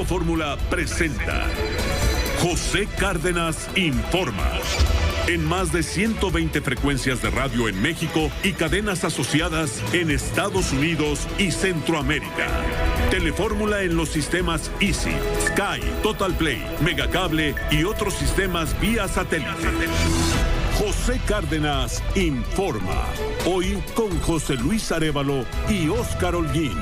Grupo Fórmula presenta José Cárdenas Informa. En más de 120 frecuencias de radio en México y cadenas asociadas en Estados Unidos y Centroamérica. Telefórmula en los sistemas Easy, Sky, Total Play, Megacable y otros sistemas vía satélite. José Cárdenas Informa. Hoy con José Luis Arévalo y Óscar Holguín.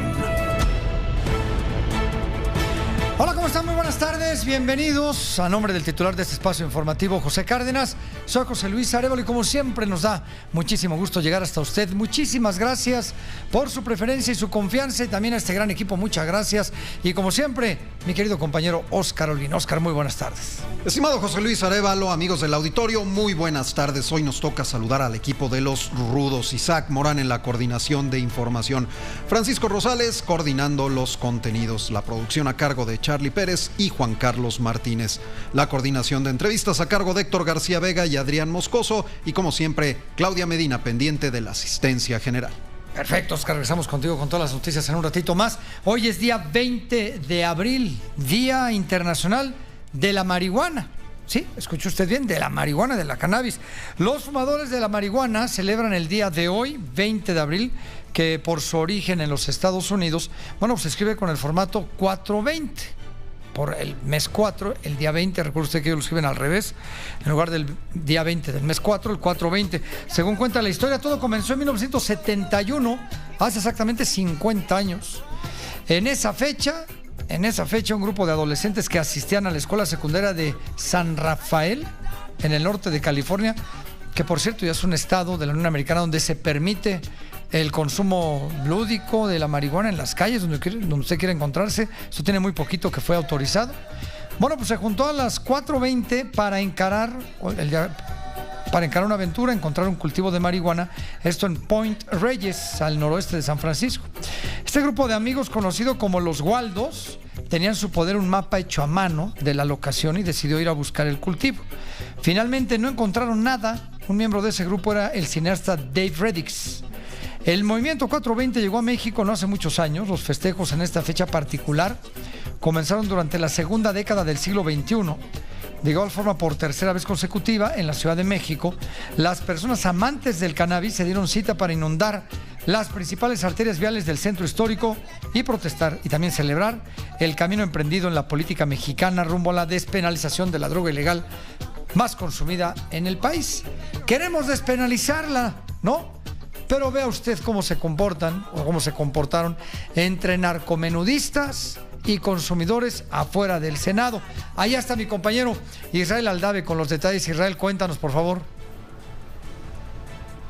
Hola, ¿cómo están? Muy buenas tardes, bienvenidos. A nombre del titular de este espacio informativo, José Cárdenas, soy José Luis Arévalo y como siempre nos da muchísimo gusto llegar hasta usted. Muchísimas gracias por su preferencia y su confianza y también a este gran equipo, muchas gracias. Y como siempre, mi querido compañero Óscar Holguín. Óscar, muy buenas tardes. Estimado José Luis Arévalo, amigos del auditorio, muy buenas tardes. Hoy nos toca saludar al equipo de los Rudos. Isaac Morán en la coordinación de información, Francisco Rosales coordinando los contenidos, la producción a cargo de Charlie Pérez y Juan Carlos Martínez, la coordinación de entrevistas a cargo de Héctor García Vega y Adrián Moscoso y como siempre Claudia Medina pendiente de la asistencia general. Perfecto, Oscar, regresamos contigo con todas las noticias en un ratito más. Hoy es día 20 de abril, Día Internacional de la Marihuana. Sí, escuchó usted bien, de la marihuana, de la cannabis. Los fumadores de la marihuana celebran el día de hoy, 20 de abril, que por su origen en los Estados Unidos, bueno, se escribe con el formato 420. Por el mes 4, el día 20, recuerda usted que ellos lo escriben al revés, en lugar del día 20 del mes 4, el 420. Según cuenta la historia, todo comenzó en 1971, hace exactamente 50 años. En esa fecha, un grupo de adolescentes que asistían a la escuela secundaria de San Rafael, en el norte de California, que por cierto ya es un estado de la Unión Americana donde se permite el consumo lúdico de la marihuana en las calles, donde usted quiera encontrarse. Esto tiene muy poquito que fue autorizado. Bueno, pues se juntó a las 4:20 para encarar una aventura, encontrar un cultivo de marihuana, esto en Point Reyes, al noroeste de San Francisco. Este grupo de amigos, conocido como los Waldos, tenía en su poder un mapa hecho a mano de la locación y decidió ir a buscar el cultivo. Finalmente no encontraron nada. Un miembro de ese grupo era el cineasta Dave Reddix. El movimiento 420 llegó a México no hace muchos años. Los festejos en esta fecha particular comenzaron durante la segunda década del siglo XXI. De igual forma, por tercera vez consecutiva, en la Ciudad de México, las personas amantes del cannabis se dieron cita para inundar las principales arterias viales del centro histórico y protestar y también celebrar el camino emprendido en la política mexicana rumbo a la despenalización de la droga ilegal más consumida en el país. Queremos despenalizarla, ¿no? Pero vea usted cómo se comportan o cómo se comportaron entre narcomenudistas y consumidores afuera del Senado. Allá está mi compañero Israel Aldave con los detalles. Israel, cuéntanos, por favor.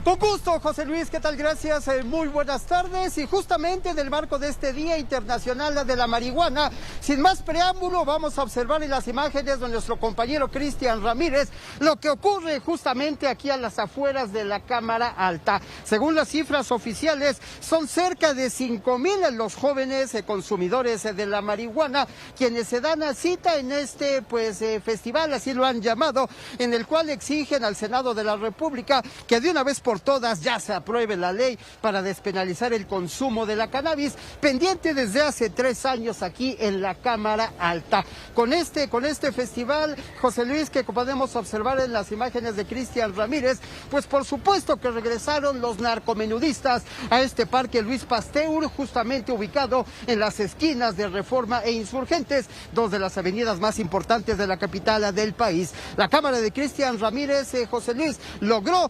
Con gusto, José Luis, ¿qué tal? Gracias, muy buenas tardes. Y justamente en el marco de este Día Internacional de la Marihuana, sin más preámbulo, vamos a observar en las imágenes de nuestro compañero Cristian Ramírez lo que ocurre justamente aquí a las afueras de la Cámara Alta. Según las cifras oficiales, son cerca de 5,000 los jóvenes consumidores de la marihuana quienes se dan a cita en este festival, así lo han llamado, en el cual exigen al Senado de la República que de una vez por todas ya se apruebe la ley para despenalizar el consumo de la cannabis, pendiente desde hace 3 años aquí en la Cámara Alta. Con este festival, José Luis, que podemos observar en las imágenes de Cristian Ramírez, pues por supuesto que regresaron los narcomenudistas a este parque Luis Pasteur, justamente ubicado en las esquinas de Reforma e Insurgentes, dos de las avenidas más importantes de la capital del país. La cámara de Cristian Ramírez, José Luis, logró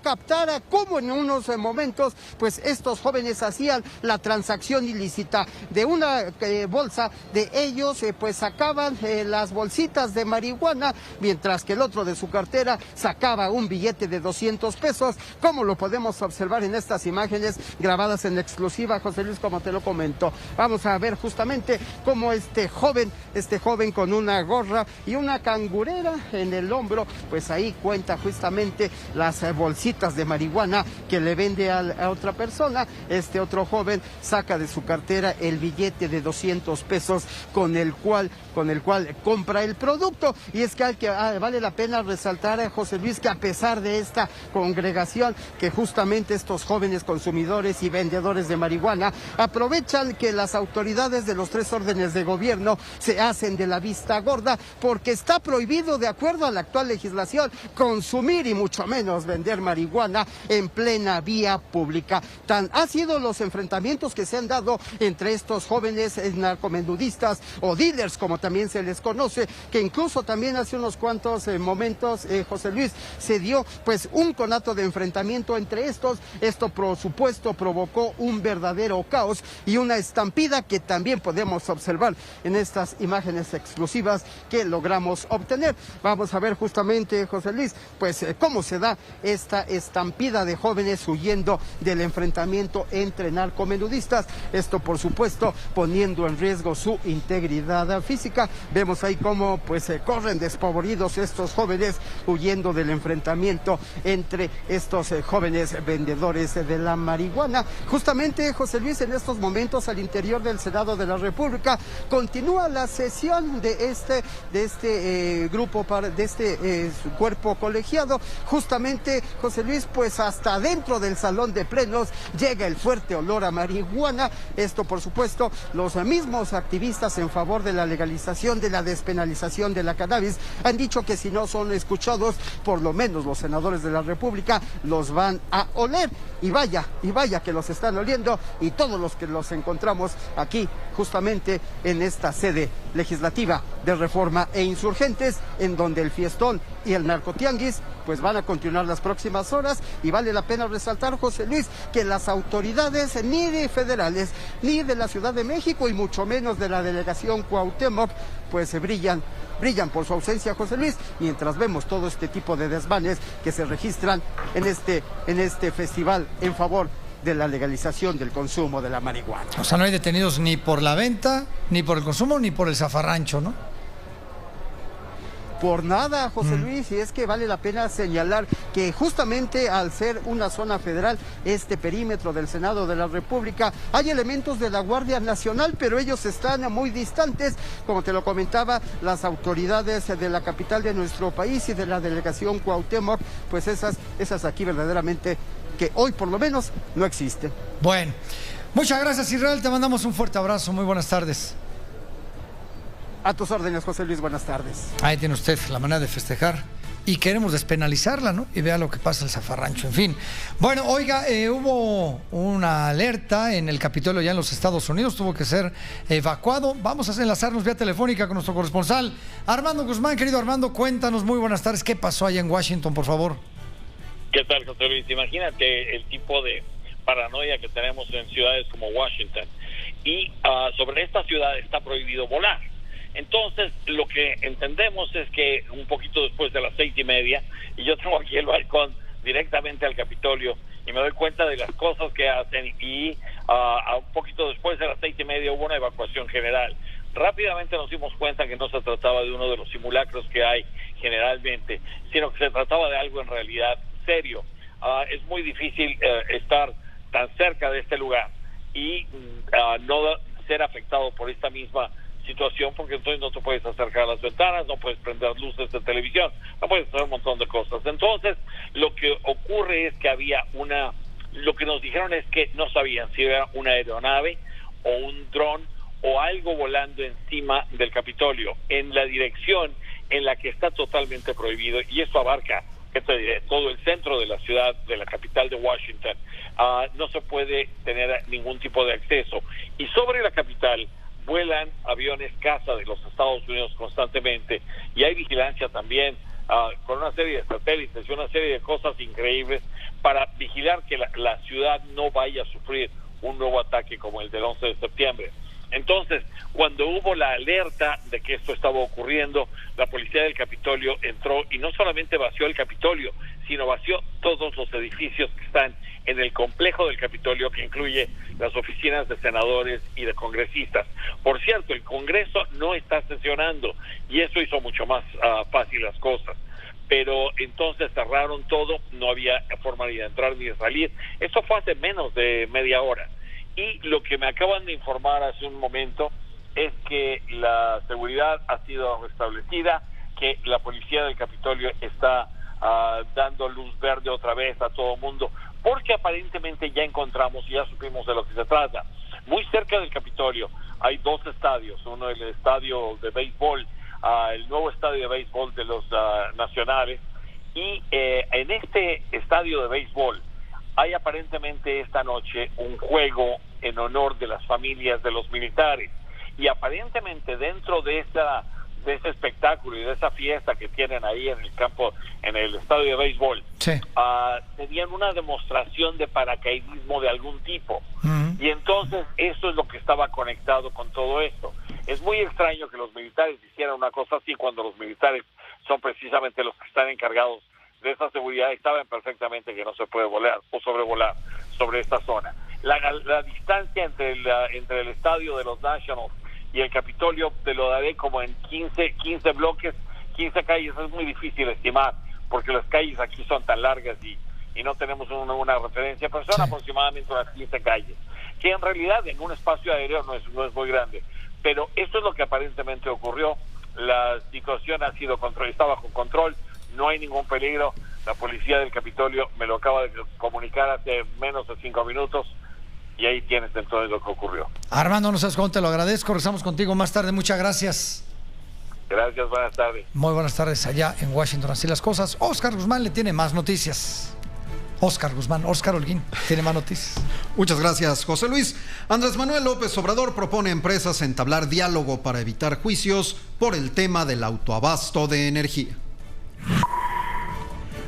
captar cómo en unos momentos pues estos jóvenes hacían la transacción ilícita. De una bolsa de ellos pues sacaban las bolsitas de marihuana, mientras que el otro de su cartera sacaba un billete de 200 pesos, como lo podemos observar en estas imágenes grabadas en exclusiva, José Luis, como te lo comento. Vamos a ver justamente cómo este joven con una gorra y una cangurera en el hombro, pues ahí cuenta justamente las bolsitas de marihuana que le vende a otra persona. Este otro joven saca de su cartera el billete de 200 pesos con el cual compra el producto. Y es que vale la pena resaltar, José Luis, que a pesar de esta congregación, que justamente estos jóvenes consumidores y vendedores de marihuana aprovechan que las autoridades de los 3 órdenes de gobierno se hacen de la vista gorda, porque está prohibido, de acuerdo a la actual legislación, consumir y mucho menos vender marihuana en plena vía pública. Tan ha sido los enfrentamientos que se han dado entre estos jóvenes narcomenudistas o dealers, como también se les conoce, que incluso también hace unos cuantos momentos, José Luis, se dio pues un conato de enfrentamiento entre estos. Esto por supuesto provocó un verdadero caos y una estampida que también podemos observar en estas imágenes exclusivas que logramos obtener. Vamos a ver justamente, José Luis, pues cómo se da esta estampida de jóvenes huyendo del enfrentamiento entre narcomenudistas. Esto por supuesto poniendo en riesgo su integridad física. Vemos ahí cómo pues corren despavoridos estos jóvenes huyendo del enfrentamiento entre estos jóvenes vendedores de la marihuana. Justamente, José Luis, en estos momentos al interior del Senado de la República continúa la sesión de este grupo, de este cuerpo colegiado. Justamente, José Luis, pues hasta dentro del salón de plenos llega el fuerte olor a marihuana. Esto, por supuesto, los mismos activistas en favor de la legalización, de la despenalización de la cannabis, han dicho que si no son escuchados, por lo menos los senadores de la República los van a oler. Y vaya que los están oliendo, y todos los que los encontramos aquí, justamente en esta sede legislativa de Reforma e Insurgentes, en donde el fiestón y el narcotianguis pues van a continuar las próximas horas. Y vale la pena resaltar, José Luis, que las autoridades ni de federales, ni de la Ciudad de México, y mucho menos de la delegación Cuauhtémoc, pues se brillan por su ausencia, José Luis, mientras vemos todo este tipo de desmanes que se registran en este festival en favor de la legalización del consumo de la marihuana. O sea, no hay detenidos ni por la venta, ni por el consumo, ni por el zafarrancho, ¿no? Por nada, José Luis, y es que vale la pena señalar que justamente al ser una zona federal, este perímetro del Senado de la República, hay elementos de la Guardia Nacional, pero ellos están muy distantes. Como te lo comentaba, las autoridades de la capital de nuestro país y de la delegación Cuauhtémoc, pues esas aquí verdaderamente, que hoy por lo menos no existen. Bueno, muchas gracias, Israel, te mandamos un fuerte abrazo, muy buenas tardes. A tus órdenes, José Luis, buenas tardes. Ahí tiene usted la manera de festejar y queremos despenalizarla, ¿no? Y vea lo que pasa el zafarrancho, en fin. Bueno, oiga, hubo una alerta en el Capitolio ya en los Estados Unidos, tuvo que ser evacuado. Vamos a enlazarnos vía telefónica con nuestro corresponsal, Armando Guzmán. Querido Armando, cuéntanos, muy buenas tardes, ¿qué pasó allá en Washington, por favor? ¿Qué tal, José Luis? Imagínate el tipo de paranoia que tenemos en ciudades como Washington. Y sobre esta ciudad está prohibido volar. Entonces, lo que entendemos es que un poquito después de las 6:30, y yo tengo aquí el balcón directamente al Capitolio, y me doy cuenta de las cosas que hacen, y a un poquito después de las 6:30 hubo una evacuación general. Rápidamente nos dimos cuenta que no se trataba de uno de los simulacros que hay generalmente, sino que se trataba de algo en realidad serio. Es muy difícil estar tan cerca de este lugar y no ser afectado por esta misma situación, porque entonces no te puedes acercar a las ventanas, no puedes prender luces de televisión, no puedes hacer un montón de cosas. Entonces, lo que ocurre es que lo que nos dijeron es que no sabían si era una aeronave o un dron o algo volando encima del Capitolio, en la dirección en la que está totalmente prohibido, y eso abarca, ¿qué te diré?, todo el centro de la ciudad, de la capital de Washington. No se puede tener ningún tipo de acceso. Y sobre la capital vuelan aviones caza de los Estados Unidos constantemente, y hay vigilancia también con una serie de satélites y una serie de cosas increíbles para vigilar que la ciudad no vaya a sufrir un nuevo ataque como el del 11 de septiembre. Entonces, cuando hubo la alerta de que esto estaba ocurriendo, la policía del Capitolio entró y no solamente vació el Capitolio, sino vació todos los edificios que están en el complejo del Capitolio, que incluye las oficinas de senadores y de congresistas. Por cierto, el Congreso no está sesionando, y eso hizo mucho más fácil las cosas. pero entonces cerraron todo, no había forma ni de entrar ni de salir. Eso fue hace menos de media hora. Y lo que me acaban de informar hace un momento es que la seguridad ha sido restablecida, que la policía del Capitolio está dando luz verde otra vez a todo mundo, porque aparentemente ya encontramos y ya supimos de lo que se trata. Muy cerca del Capitolio hay dos estadios, uno el estadio de béisbol, el nuevo estadio de béisbol de los nacionales, y en este estadio de béisbol hay aparentemente esta noche un juego en honor de las familias de los militares, y aparentemente dentro de ese espectáculo y de esa fiesta que tienen ahí en el campo, en el estadio de béisbol, Sí. tenían una demostración de paracaidismo de algún tipo. Y entonces eso es lo que estaba conectado con todo esto. Es muy extraño que los militares hicieran una cosa así cuando los militares son precisamente los que están encargados de esa seguridad y saben perfectamente que no se puede volar o sobrevolar sobre esta zona. La distancia entre el estadio de los Nationals y el Capitolio te lo daré como en 15 bloques, 15 calles. Es muy difícil estimar porque las calles aquí son tan largas y no tenemos una referencia, pero son aproximadamente unas 15 calles, que en realidad en un espacio aéreo no es muy grande, pero eso es lo que aparentemente ocurrió. La situación está bajo control, no hay ningún peligro. La policía del Capitolio me lo acaba de comunicar hace menos de 5 minutos, y ahí tienes entonces lo que ocurrió. Armando, no sabes cómo te lo agradezco. Regresamos contigo más tarde. Muchas gracias. Gracias, buenas tardes. Muy buenas tardes allá en Washington. Así las cosas. Óscar Guzmán le tiene más noticias. Óscar Holguín tiene más noticias. Muchas gracias, José Luis. Andrés Manuel López Obrador propone a empresas entablar diálogo para evitar juicios por el tema del autoabasto de energía.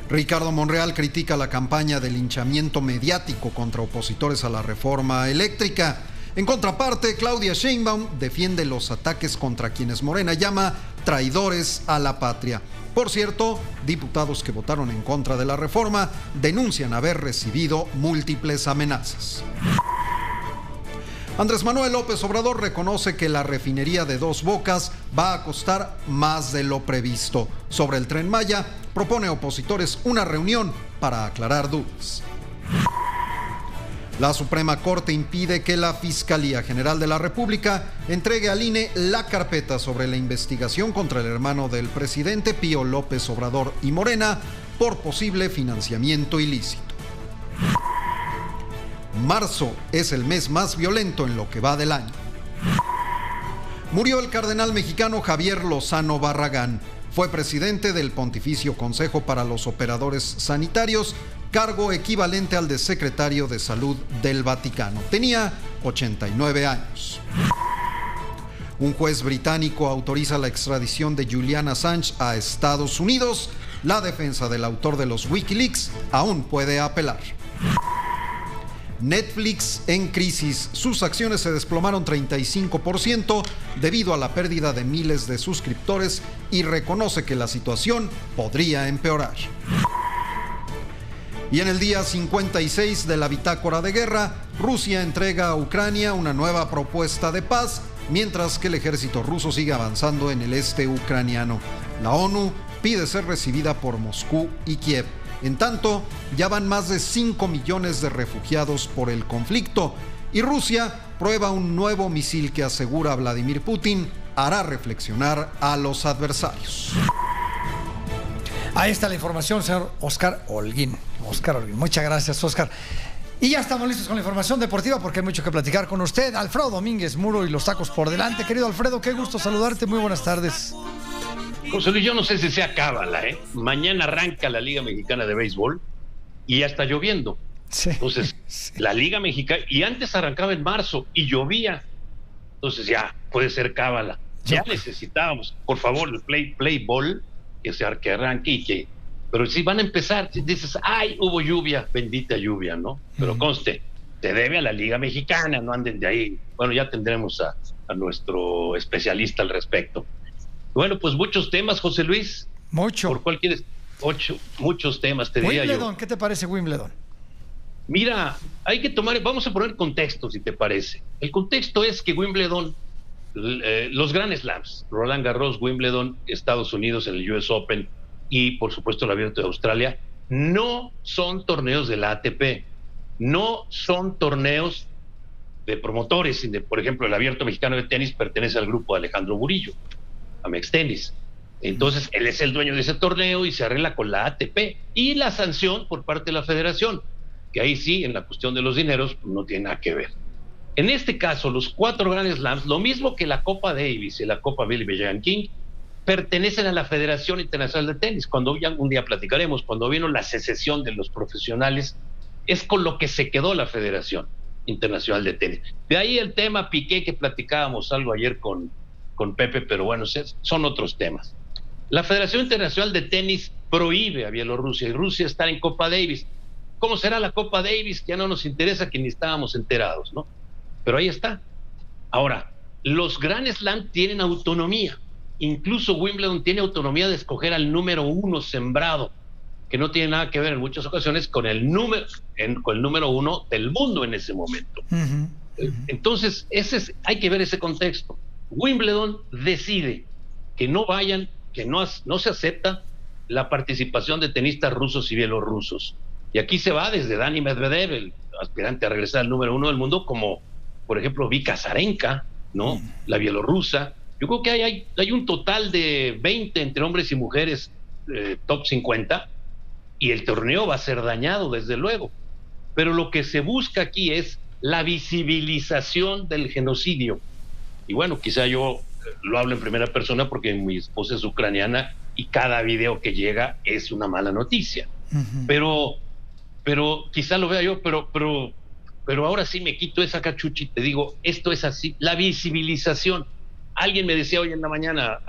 Ricardo Monreal critica la campaña de linchamiento mediático contra opositores a la reforma eléctrica. En contraparte, Claudia Sheinbaum defiende los ataques contra quienes Morena llama traidores a la patria. Por cierto, diputados que votaron en contra de la reforma denuncian haber recibido múltiples amenazas. Andrés Manuel López Obrador reconoce que la refinería de Dos Bocas va a costar más de lo previsto. Sobre el Tren Maya, propone a opositores una reunión para aclarar dudas. La Suprema Corte impide que la Fiscalía General de la República entregue al INE la carpeta sobre la investigación contra el hermano del presidente Pío López Obrador y Morena por posible financiamiento ilícito. Marzo es el mes más violento en lo que va del año. Murió el cardenal mexicano Javier Lozano Barragán. Fue presidente del Pontificio Consejo para los Operadores Sanitarios, cargo equivalente al de secretario de Salud del Vaticano. Tenía 89 años. Un juez británico autoriza la extradición de Julian Assange a Estados Unidos. La defensa del autor de los Wikileaks aún puede apelar. Netflix en crisis. Sus acciones se desplomaron 35% debido a la pérdida de miles de suscriptores y reconoce que la situación podría empeorar. Y en el día 56 de la bitácora de guerra, Rusia entrega a Ucrania una nueva propuesta de paz, mientras que el ejército ruso sigue avanzando en el este ucraniano. La ONU pide ser recibida por Moscú y Kiev. En tanto, ya van más de 5 millones de refugiados por el conflicto y Rusia prueba un nuevo misil que asegura Vladimir Putin hará reflexionar a los adversarios. Ahí está la información, señor Óscar Holguín. Muchas gracias, Óscar. Y ya estamos listos con la información deportiva porque hay mucho que platicar con usted. Alfredo Domínguez Muro y los tacos por delante. Querido Alfredo, qué gusto saludarte. Muy buenas tardes. José Luis, yo no sé si sea cábala, ¿eh? Mañana arranca la Liga Mexicana de Béisbol y ya está lloviendo. Sí. Entonces, sí. La Liga Mexicana, y antes arrancaba en marzo y llovía. Entonces ya puede ser cábala. Ya necesitábamos, por favor, el play ball que arranque y que... Pero si van a empezar, dices, ay, hubo lluvia, bendita lluvia, ¿no? Pero conste, se debe a la Liga Mexicana, no anden de ahí. Bueno, ya tendremos a nuestro especialista al respecto. Bueno, pues muchos temas, José Luis. Mucho. ¿Por cuál quieres? Muchos temas, te diría yo. Wimbledon, ¿qué te parece Wimbledon? Mira, vamos a poner contexto, si te parece. El contexto es que Wimbledon, los Grand Slams, Roland Garros, Wimbledon, Estados Unidos en el US Open, y por supuesto el Abierto de Australia, no son torneos de la ATP, no son torneos de promotores. Por ejemplo, el Abierto Mexicano de Tenis pertenece al grupo de Alejandro Burillo, a Mextenis. Entonces, él es el dueño de ese torneo y se arregla con la ATP. Y la sanción por parte de la federación, que ahí sí, en la cuestión de los dineros, pues, no tiene nada que ver. En este caso, los 4 Grand Slams, lo mismo que la Copa Davis y la Copa Billie Jean King, pertenecen a la Federación Internacional de Tenis. Cuando ya un día platicaremos, cuando vino la secesión de los profesionales, es con lo que se quedó la Federación Internacional de Tenis. De ahí el tema Piqué, que platicábamos algo ayer con Pepe, pero bueno, son otros temas. La Federación Internacional de Tenis prohíbe a Bielorrusia y Rusia estar en Copa Davis. ¿Cómo será la Copa Davis? Que ya no nos interesa, que ni estábamos enterados, ¿no? Pero ahí está. Ahora, los Grand Slam tienen autonomía. Incluso Wimbledon tiene autonomía de escoger al número 1 sembrado, que no tiene nada que ver en muchas ocasiones con el número 1 del mundo en ese momento. Entonces, hay que ver ese contexto. Wimbledon decide que no vayan, que no se acepta la participación de tenistas rusos y bielorrusos. Y aquí se va desde Dani Medvedev, el aspirante a regresar al número 1 del mundo, como por ejemplo Vika Azarenka, ¿no? La bielorrusa. Yo creo que hay un total de 20 entre hombres y mujeres top 50, y el torneo va a ser dañado, desde luego. Pero lo que se busca aquí es la visibilización del genocidio. Y bueno, quizá yo lo hablo en primera persona porque mi esposa es ucraniana y cada video que llega es una mala noticia. Pero quizá lo vea yo, pero ahora sí me quito esa cachucha y te digo, esto es así, la visibilización. Alguien me decía hoy en la mañana,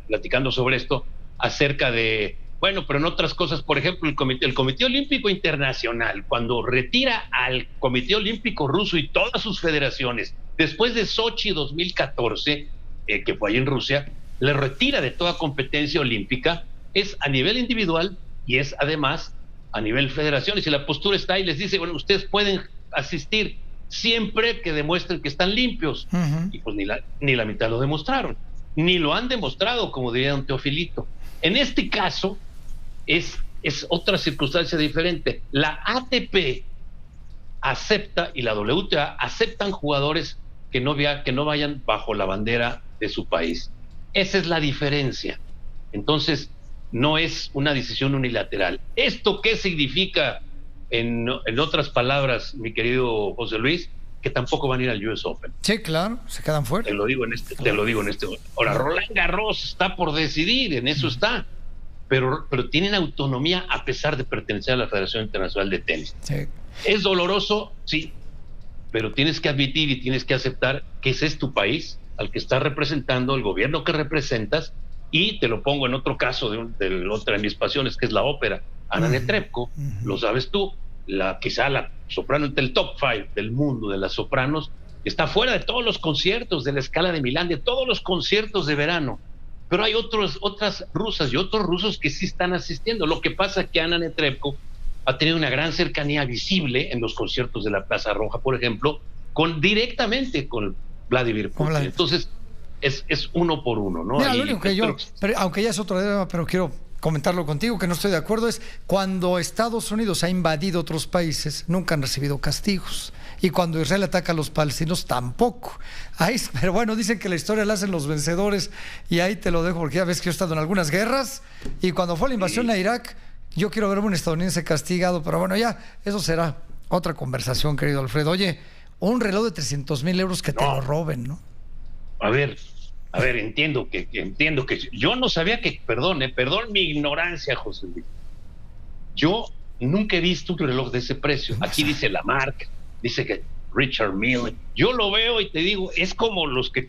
platicando sobre esto, acerca de, bueno, pero en otras cosas, por ejemplo, el Comité Olímpico Internacional, cuando retira al Comité Olímpico Ruso y todas sus federaciones, después de Sochi 2014, que fue ahí en Rusia, le retira de toda competencia olímpica, es a nivel individual y es además a nivel federaciones, y la postura está ahí, les dice, bueno, ustedes pueden asistir siempre que demuestren que están limpios. Y pues ni la mitad lo demostraron, ni lo han demostrado, como diría don Teofilito. En este caso es otra circunstancia diferente. La ATP acepta y la WTA aceptan jugadores que no vayan bajo la bandera de su país. Esa es la diferencia. Entonces, no es una decisión unilateral. ¿Esto qué significa? En otras palabras, mi querido José Luis, que tampoco van a ir al US Open. Sí, claro, se quedan fuera. Te lo digo en este. Ahora, Roland Garros está por decidir, en eso está. Pero tienen autonomía a pesar de pertenecer a la Federación Internacional de Tenis. Sí. ¿Es doloroso? Sí. Pero tienes que admitir y tienes que aceptar que ese es tu país, al que estás representando, el gobierno que representas, y te lo pongo en otro caso de otra de mis pasiones, que es la ópera. Ana Netrebko, lo sabes tú, quizá la soprano entre el top 5 del mundo de las sopranos, está fuera de todos los conciertos de la Scala de Milán, de todos los conciertos de verano. Pero hay otras rusas y otros rusos que sí están asistiendo. Lo que pasa es que Ana Netrebko ha tenido una gran cercanía visible en los conciertos de la Plaza Roja, por ejemplo, directamente con Vladimir Putin. Entonces, es uno por uno, ¿no? Mira, lo único que aunque ya es otro tema, pero quiero comentarlo contigo, que no estoy de acuerdo, es cuando Estados Unidos ha invadido otros países, nunca han recibido castigos. Y cuando Israel ataca a los palestinos, tampoco. Pero bueno, dicen que la historia la hacen los vencedores, y ahí te lo dejo, porque ya ves que yo he estado en algunas guerras, y cuando fue la invasión a Irak, yo quiero ver a un estadounidense castigado, pero bueno, ya, eso será otra conversación, querido Alfredo. Oye, un reloj de 300,000 euros que te lo roben, ¿no? A ver, entiendo que yo no sabía que, perdón mi ignorancia, José Luis. Yo nunca he visto un reloj de ese precio. Aquí dice la marca, dice que Richard Mille. Yo lo veo y te digo, es como los que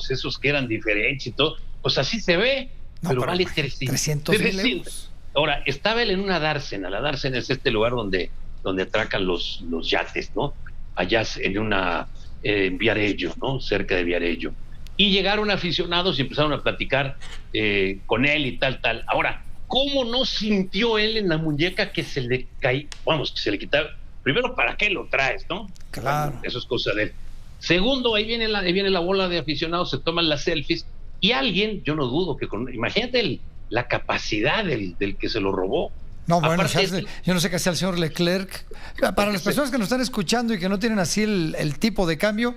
esos que eran diferentes y todo. Pues así se ve, pero vale 300,000 euros. Ahora, estaba él en una dársena. La dársena es este lugar donde atracan los yates, ¿no? Allá en Viareggio, ¿no? Cerca de Viareggio. Y llegaron aficionados y empezaron a platicar con él y tal. Ahora, ¿cómo no sintió él en la muñeca que se le caía? Vamos, que se le quitaba. Primero, ¿para qué lo traes, no? Claro. Bueno, eso es cosa de él. Segundo, ahí viene la bola de aficionados, se toman las selfies, y alguien, yo no dudo que imagínate la capacidad del que se lo robó. No, bueno, yo no sé qué hacía el señor Leclerc. Para las personas que nos están escuchando y que no tienen así el tipo de cambio,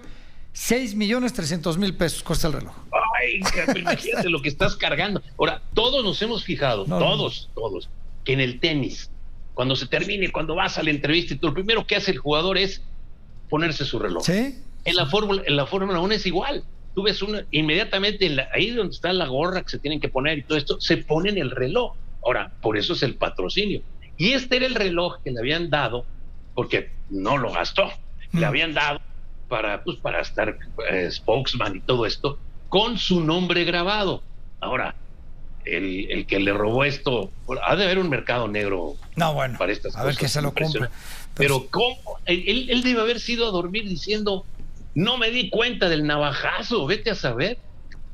6,300,000 pesos cuesta el reloj. Ay, imagínate lo que estás cargando. Ahora, todos nos hemos fijado, todos, que en el tenis, cuando se termine, cuando vas a la entrevista, lo primero que hace el jugador es ponerse su reloj. ¿Sí? En la Fórmula 1 es igual. Tú ves inmediatamente ahí donde está la gorra que se tienen que poner y todo esto, se ponen el reloj. Ahora, por eso es el patrocinio. Y este era el reloj que le habían dado, porque no lo gastó, le habían dado para estar spokesman y todo esto, con su nombre grabado. Ahora, el que le robó esto, ha de haber un mercado negro para estas cosas. A ver que se lo compre. Pero ¿cómo? Él debe haber sido a dormir diciendo, no me di cuenta del navajazo, vete a saber.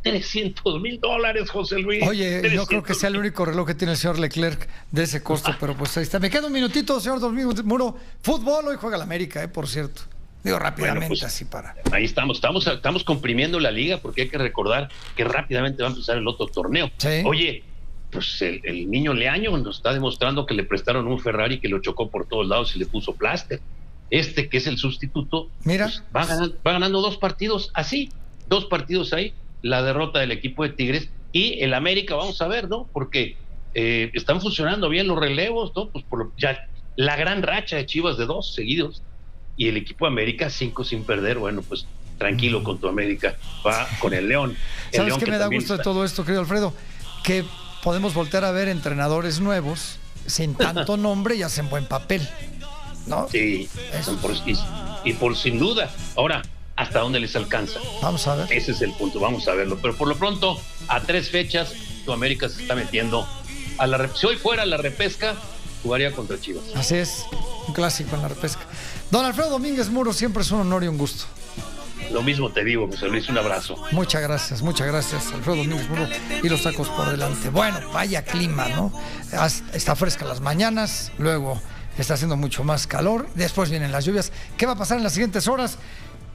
$300,000, José Luis. Oye, no creo que sea el único reloj que tiene el señor Leclerc de ese costo, pero pues ahí está. Me queda un minutito, señor Domingo Muro. Fútbol, hoy juega la América, por cierto. Digo rápidamente, bueno, pues, así para. Ahí estamos comprimiendo la liga porque hay que recordar que rápidamente va a empezar el otro torneo. ¿Sí? Oye, pues el niño Leaño nos está demostrando que le prestaron un Ferrari que lo chocó por todos lados y le puso pláster. Que es el sustituto, mira, pues, va ganando 2 partidos así, 2 partidos ahí. La derrota del equipo de Tigres y el América, vamos a ver, ¿no? Porque están funcionando bien los relevos, ¿no? Pues ya la gran racha de Chivas de 2 seguidos y el equipo de América 5 sin perder. Bueno, pues tranquilo con tu América, va con el León. ¿Sabes qué me da gusto de todo esto, querido Alfredo? Que podemos voltear a ver entrenadores nuevos sin tanto nombre y hacen buen papel, ¿no? Sí, y por sin duda. Ahora, ¿hasta dónde les alcanza? Vamos a ver. Ese es el punto, vamos a verlo. Pero por lo pronto, a 3 fechas, tu América se está metiendo a la si hoy fuera la repesca, jugaría contra Chivas. Así es, un clásico en la repesca. Don Alfredo Domínguez Muro, siempre es un honor y un gusto. Lo mismo te digo, José Luis, un abrazo. Muchas gracias, Alfredo Domínguez Muro, y los tacos por delante. Bueno, vaya clima, ¿no? Está fresca las mañanas, luego está haciendo mucho más calor, después vienen las lluvias. ¿Qué va a pasar en las siguientes horas?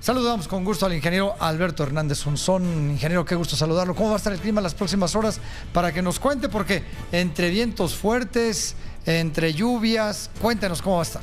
Saludamos con gusto al ingeniero Alberto Hernández Unzón. Ingeniero, qué gusto saludarlo. ¿Cómo va a estar el clima en las próximas horas? Para que nos cuente, porque entre vientos fuertes, entre lluvias, cuéntenos cómo va a estar.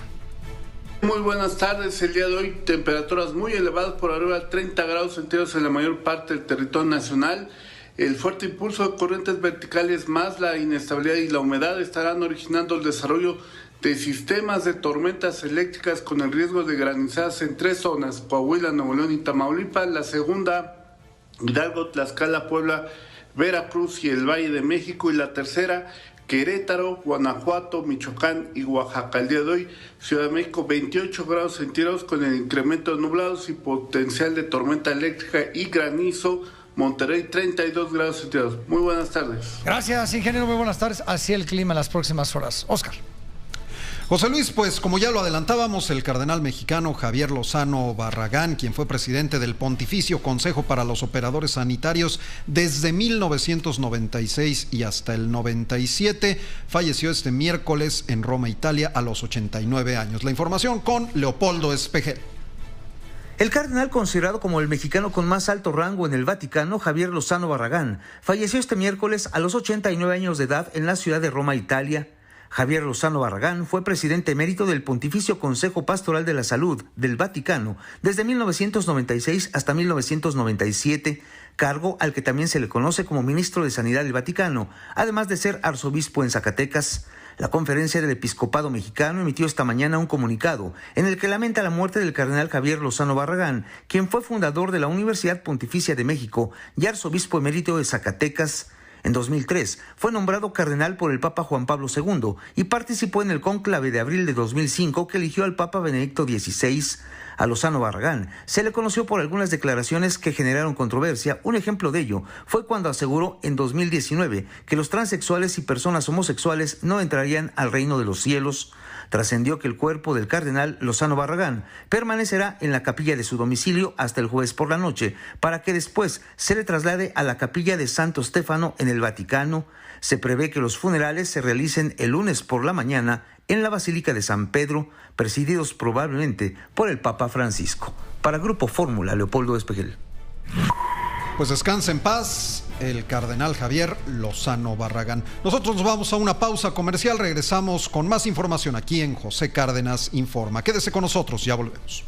Muy buenas tardes. El día de hoy, temperaturas muy elevadas por arriba de 30 grados centígrados en la mayor parte del territorio nacional. El fuerte impulso de corrientes verticales más la inestabilidad y la humedad estarán originando el desarrollo de sistemas de tormentas eléctricas con el riesgo de granizadas en 3 zonas: Coahuila, Nuevo León y Tamaulipas. La segunda, Hidalgo, Tlaxcala, Puebla, Veracruz y el Valle de México. Y la tercera, Querétaro, Guanajuato, Michoacán y Oaxaca. El día de hoy, Ciudad de México, 28 grados centígrados con el incremento de nublados y potencial de tormenta eléctrica y granizo. Monterrey, 32 grados centígrados. Muy buenas tardes. Gracias, ingeniero, muy buenas tardes. Así el clima en las próximas horas. Oscar. José Luis, pues como ya lo adelantábamos, el cardenal mexicano Javier Lozano Barragán, quien fue presidente del Pontificio Consejo para los Operadores Sanitarios desde 1996 y hasta el 97, falleció este miércoles en Roma, Italia, a los 89 años. La información con Leopoldo Espejel. El cardenal, considerado como el mexicano con más alto rango en el Vaticano, Javier Lozano Barragán, falleció este miércoles a los 89 años de edad en la ciudad de Roma, Italia. Javier Lozano Barragán fue presidente emérito del Pontificio Consejo Pastoral de la Salud del Vaticano desde 1996 hasta 1997, cargo al que también se le conoce como ministro de Sanidad del Vaticano, además de ser arzobispo en Zacatecas. La Conferencia del Episcopado Mexicano emitió esta mañana un comunicado en el que lamenta la muerte del cardenal Javier Lozano Barragán, quien fue fundador de la Universidad Pontificia de México y arzobispo emérito de Zacatecas. En 2003 fue nombrado cardenal por el Papa Juan Pablo II y participó en el cónclave de abril de 2005 que eligió al Papa Benedicto XVI. A Lozano Barragán se le conoció por algunas declaraciones que generaron controversia. Un ejemplo de ello fue cuando aseguró en 2019 que los transexuales y personas homosexuales no entrarían al reino de los cielos. Trascendió que el cuerpo del cardenal Lozano Barragán permanecerá en la capilla de su domicilio hasta el jueves por la noche, para que después se le traslade a la capilla de Santo Stefano en el Vaticano. Se prevé que los funerales se realicen el lunes por la mañana en la Basílica de San Pedro, presididos probablemente por el Papa Francisco. Para Grupo Fórmula, Leopoldo Espejel. Pues descansa en paz el cardenal Javier Lozano Barragán. Nosotros nos vamos a una pausa comercial, regresamos con más información aquí en José Cárdenas Informa. Quédese con nosotros, ya volvemos.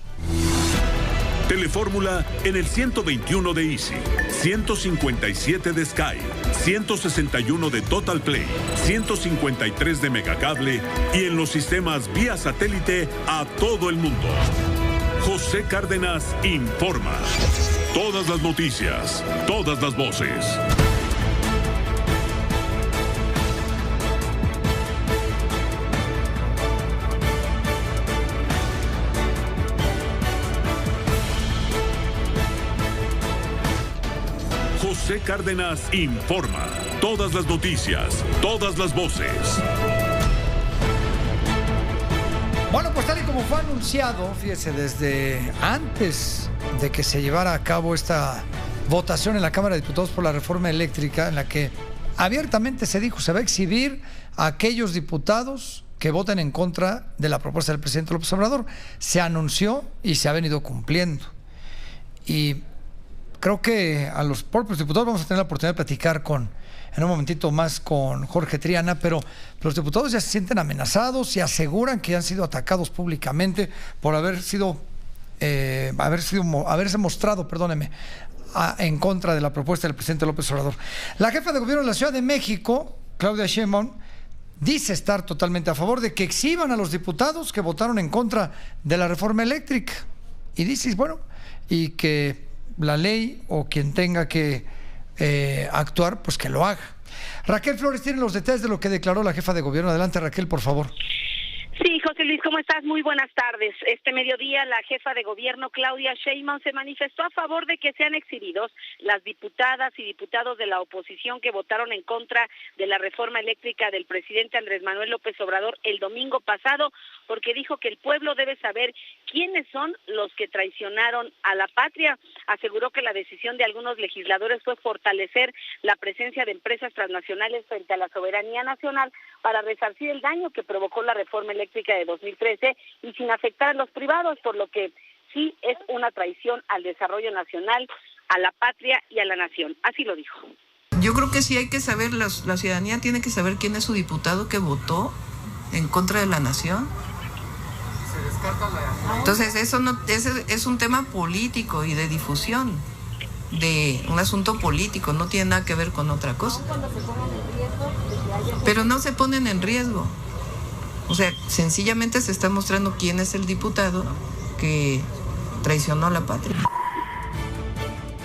Telefórmula en el 121 de Easy, 157 de Sky, 161 de Total Play, 153 de Megacable y en los sistemas vía satélite a todo el mundo. José Cárdenas Informa. Todas las noticias, todas las voces. José Cárdenas Informa. Todas las noticias, todas las voces. Bueno, pues tal y como fue anunciado, fíjese, desde antes de que se llevara a cabo esta votación en la Cámara de Diputados por la reforma eléctrica, en la que abiertamente se dijo, se va a exhibir a aquellos diputados que voten en contra de la propuesta del presidente López Obrador. Se anunció y se ha venido cumpliendo. Y creo que a los propios diputados vamos a tener la oportunidad de platicar en un momentito más con Jorge Triana, pero los diputados ya se sienten amenazados y aseguran que han sido atacados públicamente por haberse mostrado, en contra de la propuesta del presidente López Obrador. La jefa de gobierno de la Ciudad de México, Claudia Sheinbaum, dice estar totalmente a favor de que exhiban a los diputados que votaron en contra de la reforma eléctrica. Y dice, y que la ley o quien tenga que actuar, pues que lo haga. Raquel Flores tiene los detalles de lo que declaró la jefa de gobierno. Adelante, Raquel, por favor. Sí, José Luis, ¿cómo estás? Muy buenas tardes. Este mediodía la jefa de gobierno, Claudia Sheinbaum, se manifestó a favor de que sean exhibidos las diputadas y diputados de la oposición que votaron en contra de la reforma eléctrica del presidente Andrés Manuel López Obrador el domingo pasado, porque dijo que el pueblo debe saber quiénes son los que traicionaron a la patria. Aseguró que la decisión de algunos legisladores fue fortalecer la presencia de empresas transnacionales frente a la soberanía nacional para resarcir el daño que provocó la reforma eléctrica de 2013 y sin afectar a los privados, por lo que sí es una traición al desarrollo nacional, a la patria y a la nación. Así lo dijo. Yo creo que sí hay que saber, la ciudadanía tiene que saber quién es su diputado que votó en contra de la nación. Entonces eso es un tema político y de difusión, de un asunto político, no tiene nada que ver con otra cosa. Pero no se ponen en riesgo. O sea, sencillamente se está mostrando quién es el diputado que traicionó a la patria.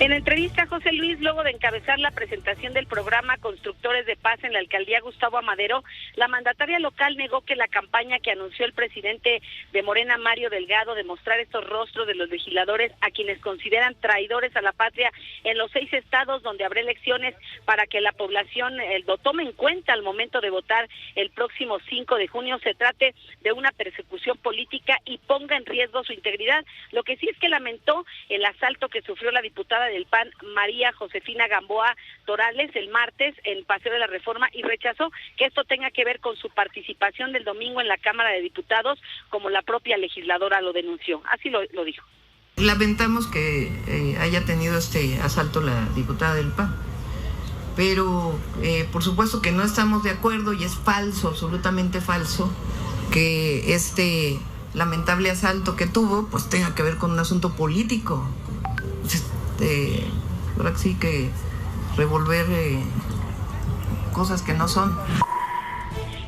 En entrevista, José Luis, luego de encabezar la presentación del programa Constructores de Paz en la alcaldía Gustavo Amadero, la mandataria local negó que la campaña que anunció el presidente de Morena, Mario Delgado, de mostrar estos rostros de los legisladores a quienes consideran traidores a la patria en los 6 estados donde habrá elecciones para que la población lo tome en cuenta al momento de votar el próximo 5 de junio, se trate de una persecución política y ponga en riesgo su integridad. Lo que sí es que lamentó el asalto que sufrió la diputada del PAN, María Josefina Gamboa Torales, el martes en Paseo de la Reforma, y rechazó que esto tenga que ver con su participación del domingo en la Cámara de Diputados, como la propia legisladora lo denunció. Así lo dijo. Lamentamos que haya tenido este asalto la diputada del PAN, pero por supuesto que no estamos de acuerdo y es falso, absolutamente falso, que este lamentable asalto que tuvo pues tenga que ver con un asunto político. Ahora sí que revolver cosas que no son.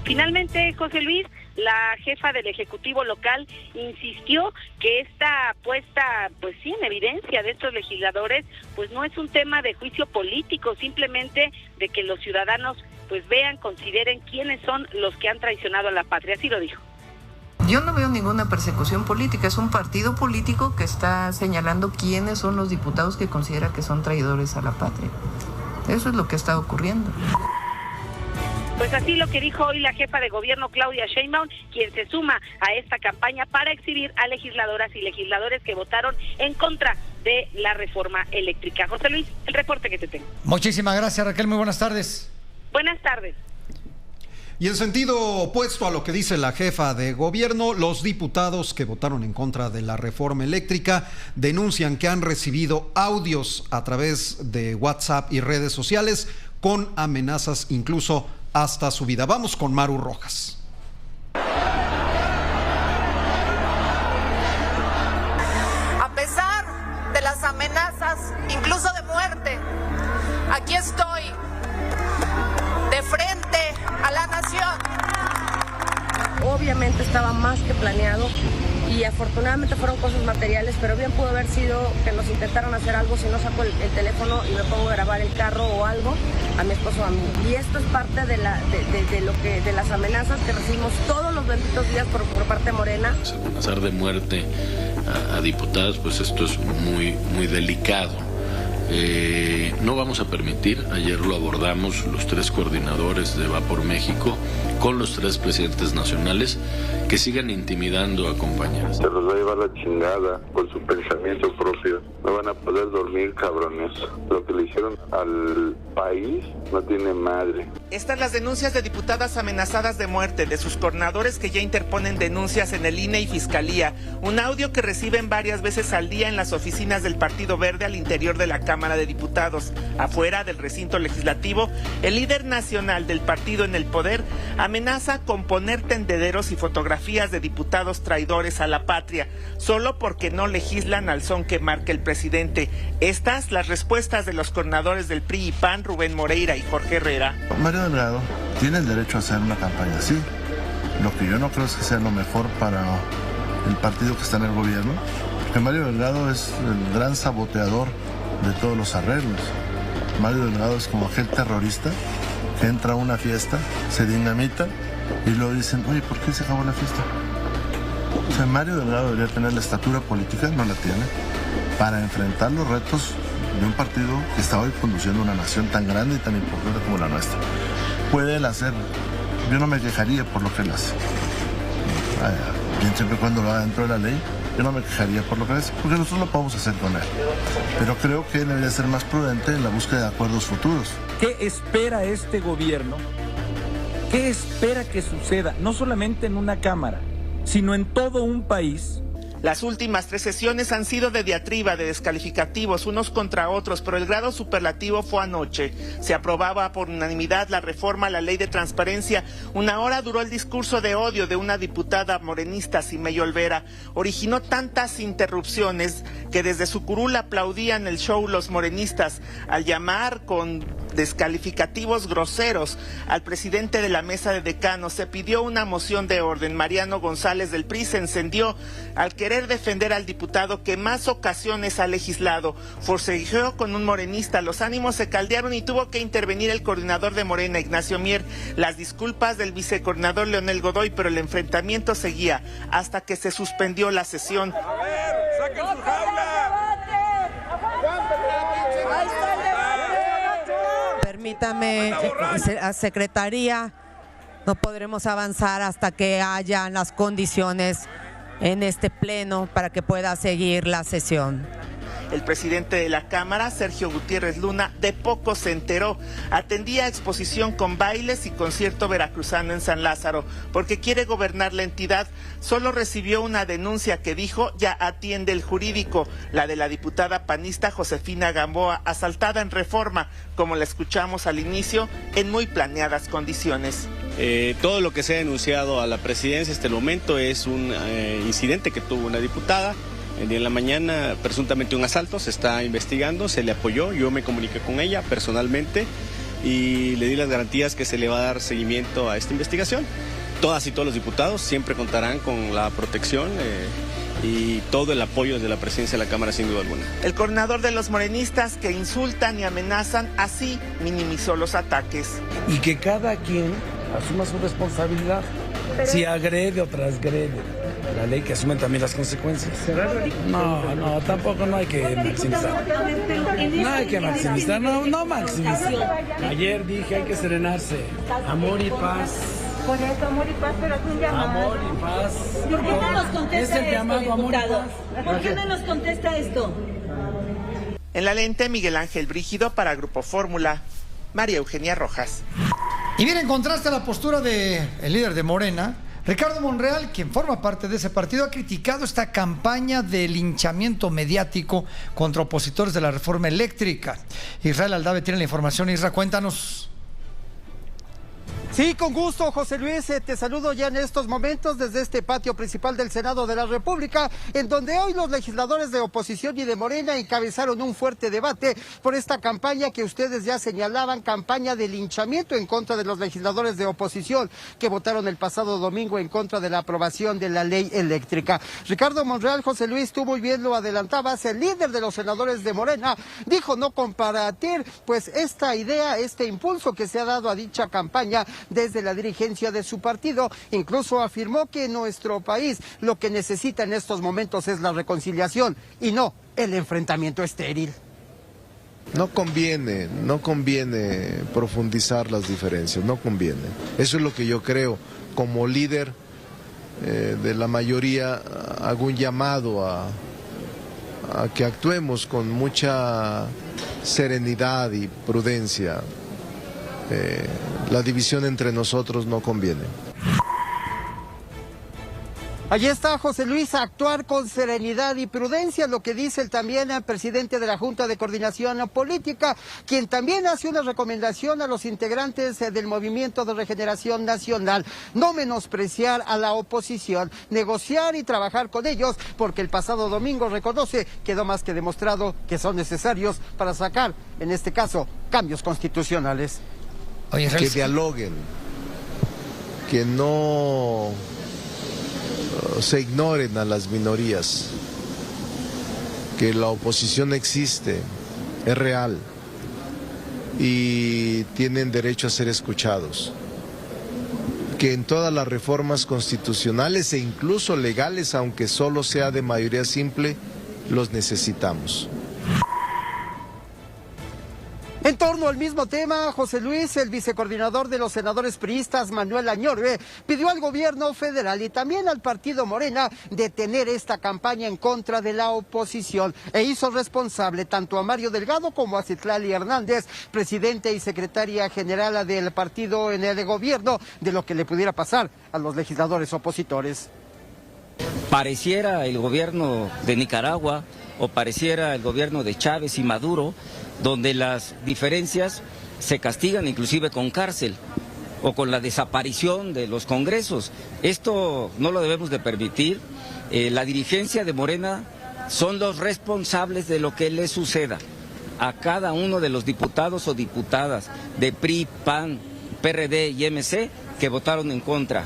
Finalmente, José Luis, la jefa del Ejecutivo local insistió que esta puesta, pues sí, en evidencia de estos legisladores, pues no es un tema de juicio político, simplemente de que los ciudadanos pues vean, consideren quiénes son los que han traicionado a la patria. Así lo dijo. Yo no veo ninguna persecución política, es un partido político que está señalando quiénes son los diputados que considera que son traidores a la patria. Eso es lo que está ocurriendo. Pues así lo que dijo hoy la jefa de gobierno, Claudia Sheinbaum, quien se suma a esta campaña para exhibir a legisladoras y legisladores que votaron en contra de la reforma eléctrica. José Luis, el reporte que te tengo. Muchísimas gracias, Raquel, muy buenas tardes. Buenas tardes. Y en sentido opuesto a lo que dice la jefa de gobierno, los diputados que votaron en contra de la reforma eléctrica denuncian que han recibido audios a través de WhatsApp y redes sociales con amenazas incluso hasta su vida. Vamos con Maru Rojas. A pesar de las amenazas, incluso de muerte, aquí estoy de frente a la nación. Obviamente estaba más que planeado y afortunadamente fueron cosas materiales, pero bien pudo haber sido que nos intentaron hacer algo si no saco el teléfono y me pongo a grabar el carro o algo a mi esposo o a mí. Y esto es parte de las amenazas que recibimos todos los benditos días por parte de Morena. Amenazar de muerte a diputados, pues esto es muy, muy delicado. No vamos a permitir, ayer lo abordamos los 3 coordinadores de Va por México con los 3 presidentes nacionales, que sigan intimidando a compañeros. Se los va a llevar la chingada por su pensamiento propio. No van a poder dormir, cabrones. Lo que le hicieron al país no tiene madre. Estas las denuncias de diputadas amenazadas de muerte, de sus coordinadores que ya interponen denuncias en el INE y Fiscalía. Un audio que reciben varias veces al día en las oficinas del Partido Verde al interior de la Cámara de Diputados. Afuera del recinto legislativo, el líder nacional del partido en el poder amenaza con poner tendederos y fotografías de diputados traidores a la patria, solo porque no legislan al son que marca el presidente. Estas las respuestas de los coordinadores del PRI y PAN, Rubén Moreira y Jorge Herrera. Mario Delgado tiene el derecho a hacer una campaña así. Lo que yo no creo es que sea lo mejor para el partido que está en el gobierno, porque Mario Delgado es el gran saboteador de todos los arreglos. Mario Delgado es como aquel terrorista que entra a una fiesta, se dinamita y luego dicen, oye, ¿por qué se acabó la fiesta? O sea, Mario Delgado debería tener la estatura política, no la tiene, para enfrentar los retos de un partido que está hoy conduciendo una nación tan grande y tan importante como la nuestra. Puede él hacerlo. Yo no me quejaría por lo que él hace. Bien, siempre y cuando lo haga dentro de la ley, yo no me quejaría por lo que hace, porque nosotros lo podemos hacer con él. Pero creo que él debería ser más prudente en la búsqueda de acuerdos futuros. ¿Qué espera este gobierno? ¿Qué espera que suceda? No solamente en una Cámara, sino en todo un país. Las últimas 3 sesiones han sido de diatriba, de descalificativos unos contra otros, pero el grado superlativo fue anoche. Se aprobaba por unanimidad la reforma a la ley de transparencia. 1 hora duró el discurso de odio de una diputada morenista, Simey Olvera. Originó tantas interrupciones que desde su curul aplaudían el show los morenistas al llamar con descalificativos groseros al presidente de la mesa de decanos. Se pidió una moción de orden. Mariano González del PRI se encendió al querer defender al diputado que más ocasiones ha legislado. Forcejeó con un morenista, los ánimos se caldearon y tuvo que intervenir el coordinador de Morena, Ignacio Mier. Las disculpas del vicecoordinador Leonel Godoy, pero el enfrentamiento seguía hasta que se suspendió la sesión. A ver, saquen sus jaulas. Permítame, secretaría, no podremos avanzar hasta que hayan las condiciones en este pleno para que pueda seguir la sesión. El presidente de la Cámara, Sergio Gutiérrez Luna, de poco se enteró. Atendía exposición con bailes y concierto veracruzano en San Lázaro, porque quiere gobernar la entidad. Solo recibió una denuncia que dijo ya atiende el jurídico, la de la diputada panista Josefina Gamboa, asaltada en Reforma, como la escuchamos al inicio, en muy planeadas condiciones. Todo lo que se ha denunciado a la presidencia hasta el momento es un incidente que tuvo una diputada. En la mañana, presuntamente un asalto, se está investigando, se le apoyó, yo me comuniqué con ella personalmente y le di las garantías que se le va a dar seguimiento a esta investigación. Todas y todos los diputados siempre contarán con la protección y todo el apoyo desde la presidencia de la Cámara, sin duda alguna. El coordinador de los morenistas que insultan y amenazan, así minimizó los ataques. Y que cada quien asuma su responsabilidad. Si agrede o transgrede la ley, que asumen también las consecuencias. No, tampoco no hay que maximizar. No hay que maximizar, no maximizar. Ayer dije hay que serenarse. Amor y paz. Por eso, amor y paz, pero es un llamado. Amor y paz. ¿Por qué no nos contesta es el llamado, esto, amor y paz. ¿Por qué no nos contesta esto? En la lente, Miguel Ángel Brígido para Grupo Fórmula. María Eugenia Rojas. Y bien, en contraste a la postura del líder de Morena, Ricardo Monreal, quien forma parte de ese partido, ha criticado esta campaña de linchamiento mediático contra opositores de la reforma eléctrica. Israel Aldave tiene la información. Israel, cuéntanos. Sí, con gusto, José Luis, te saludo ya en estos momentos desde este patio principal del Senado de la República, en donde hoy los legisladores de oposición y de Morena encabezaron un fuerte debate por esta campaña que ustedes ya señalaban, campaña de linchamiento en contra de los legisladores de oposición que votaron el pasado domingo en contra de la aprobación de la ley eléctrica. Ricardo Monreal, José Luis, tú muy bien lo adelantabas, el líder de los senadores de Morena dijo no compartir pues esta idea, este impulso que se ha dado a dicha campaña desde la dirigencia de su partido. Incluso afirmó que en nuestro país lo que necesita en estos momentos es la reconciliación y no el enfrentamiento estéril. No conviene profundizar las diferencias, no conviene. Eso es lo que yo creo. Como líder de la mayoría hago un llamado a que actuemos con mucha serenidad y prudencia. La división entre nosotros no conviene. Allí está, José Luis, actuar con serenidad y prudencia, lo que dice también el presidente de la Junta de Coordinación Política, quien también hace una recomendación a los integrantes del Movimiento de Regeneración Nacional, no menospreciar a la oposición, negociar y trabajar con ellos, porque el pasado domingo, reconoce, quedó más que demostrado que son necesarios para sacar, en este caso, cambios constitucionales. Que dialoguen, que no se ignoren a las minorías, que la oposición existe, es real y tienen derecho a ser escuchados, que en todas las reformas constitucionales e incluso legales, aunque solo sea de mayoría simple, los necesitamos. En torno al mismo tema, José Luis, el vicecoordinador de los senadores priistas, Manuel Añorbe, pidió al gobierno federal y también al partido Morena detener esta campaña en contra de la oposición e hizo responsable tanto a Mario Delgado como a Citlali Hernández, presidente y secretaria general del partido en el gobierno, de lo que le pudiera pasar a los legisladores opositores. Pareciera el gobierno de Nicaragua o pareciera el gobierno de Chávez y Maduro, donde las diferencias se castigan inclusive con cárcel o con la desaparición de los congresos. Esto no lo debemos de permitir. La dirigencia de Morena son los responsables de lo que les suceda a cada uno de los diputados o diputadas de PRI, PAN, PRD y MC que votaron en contra.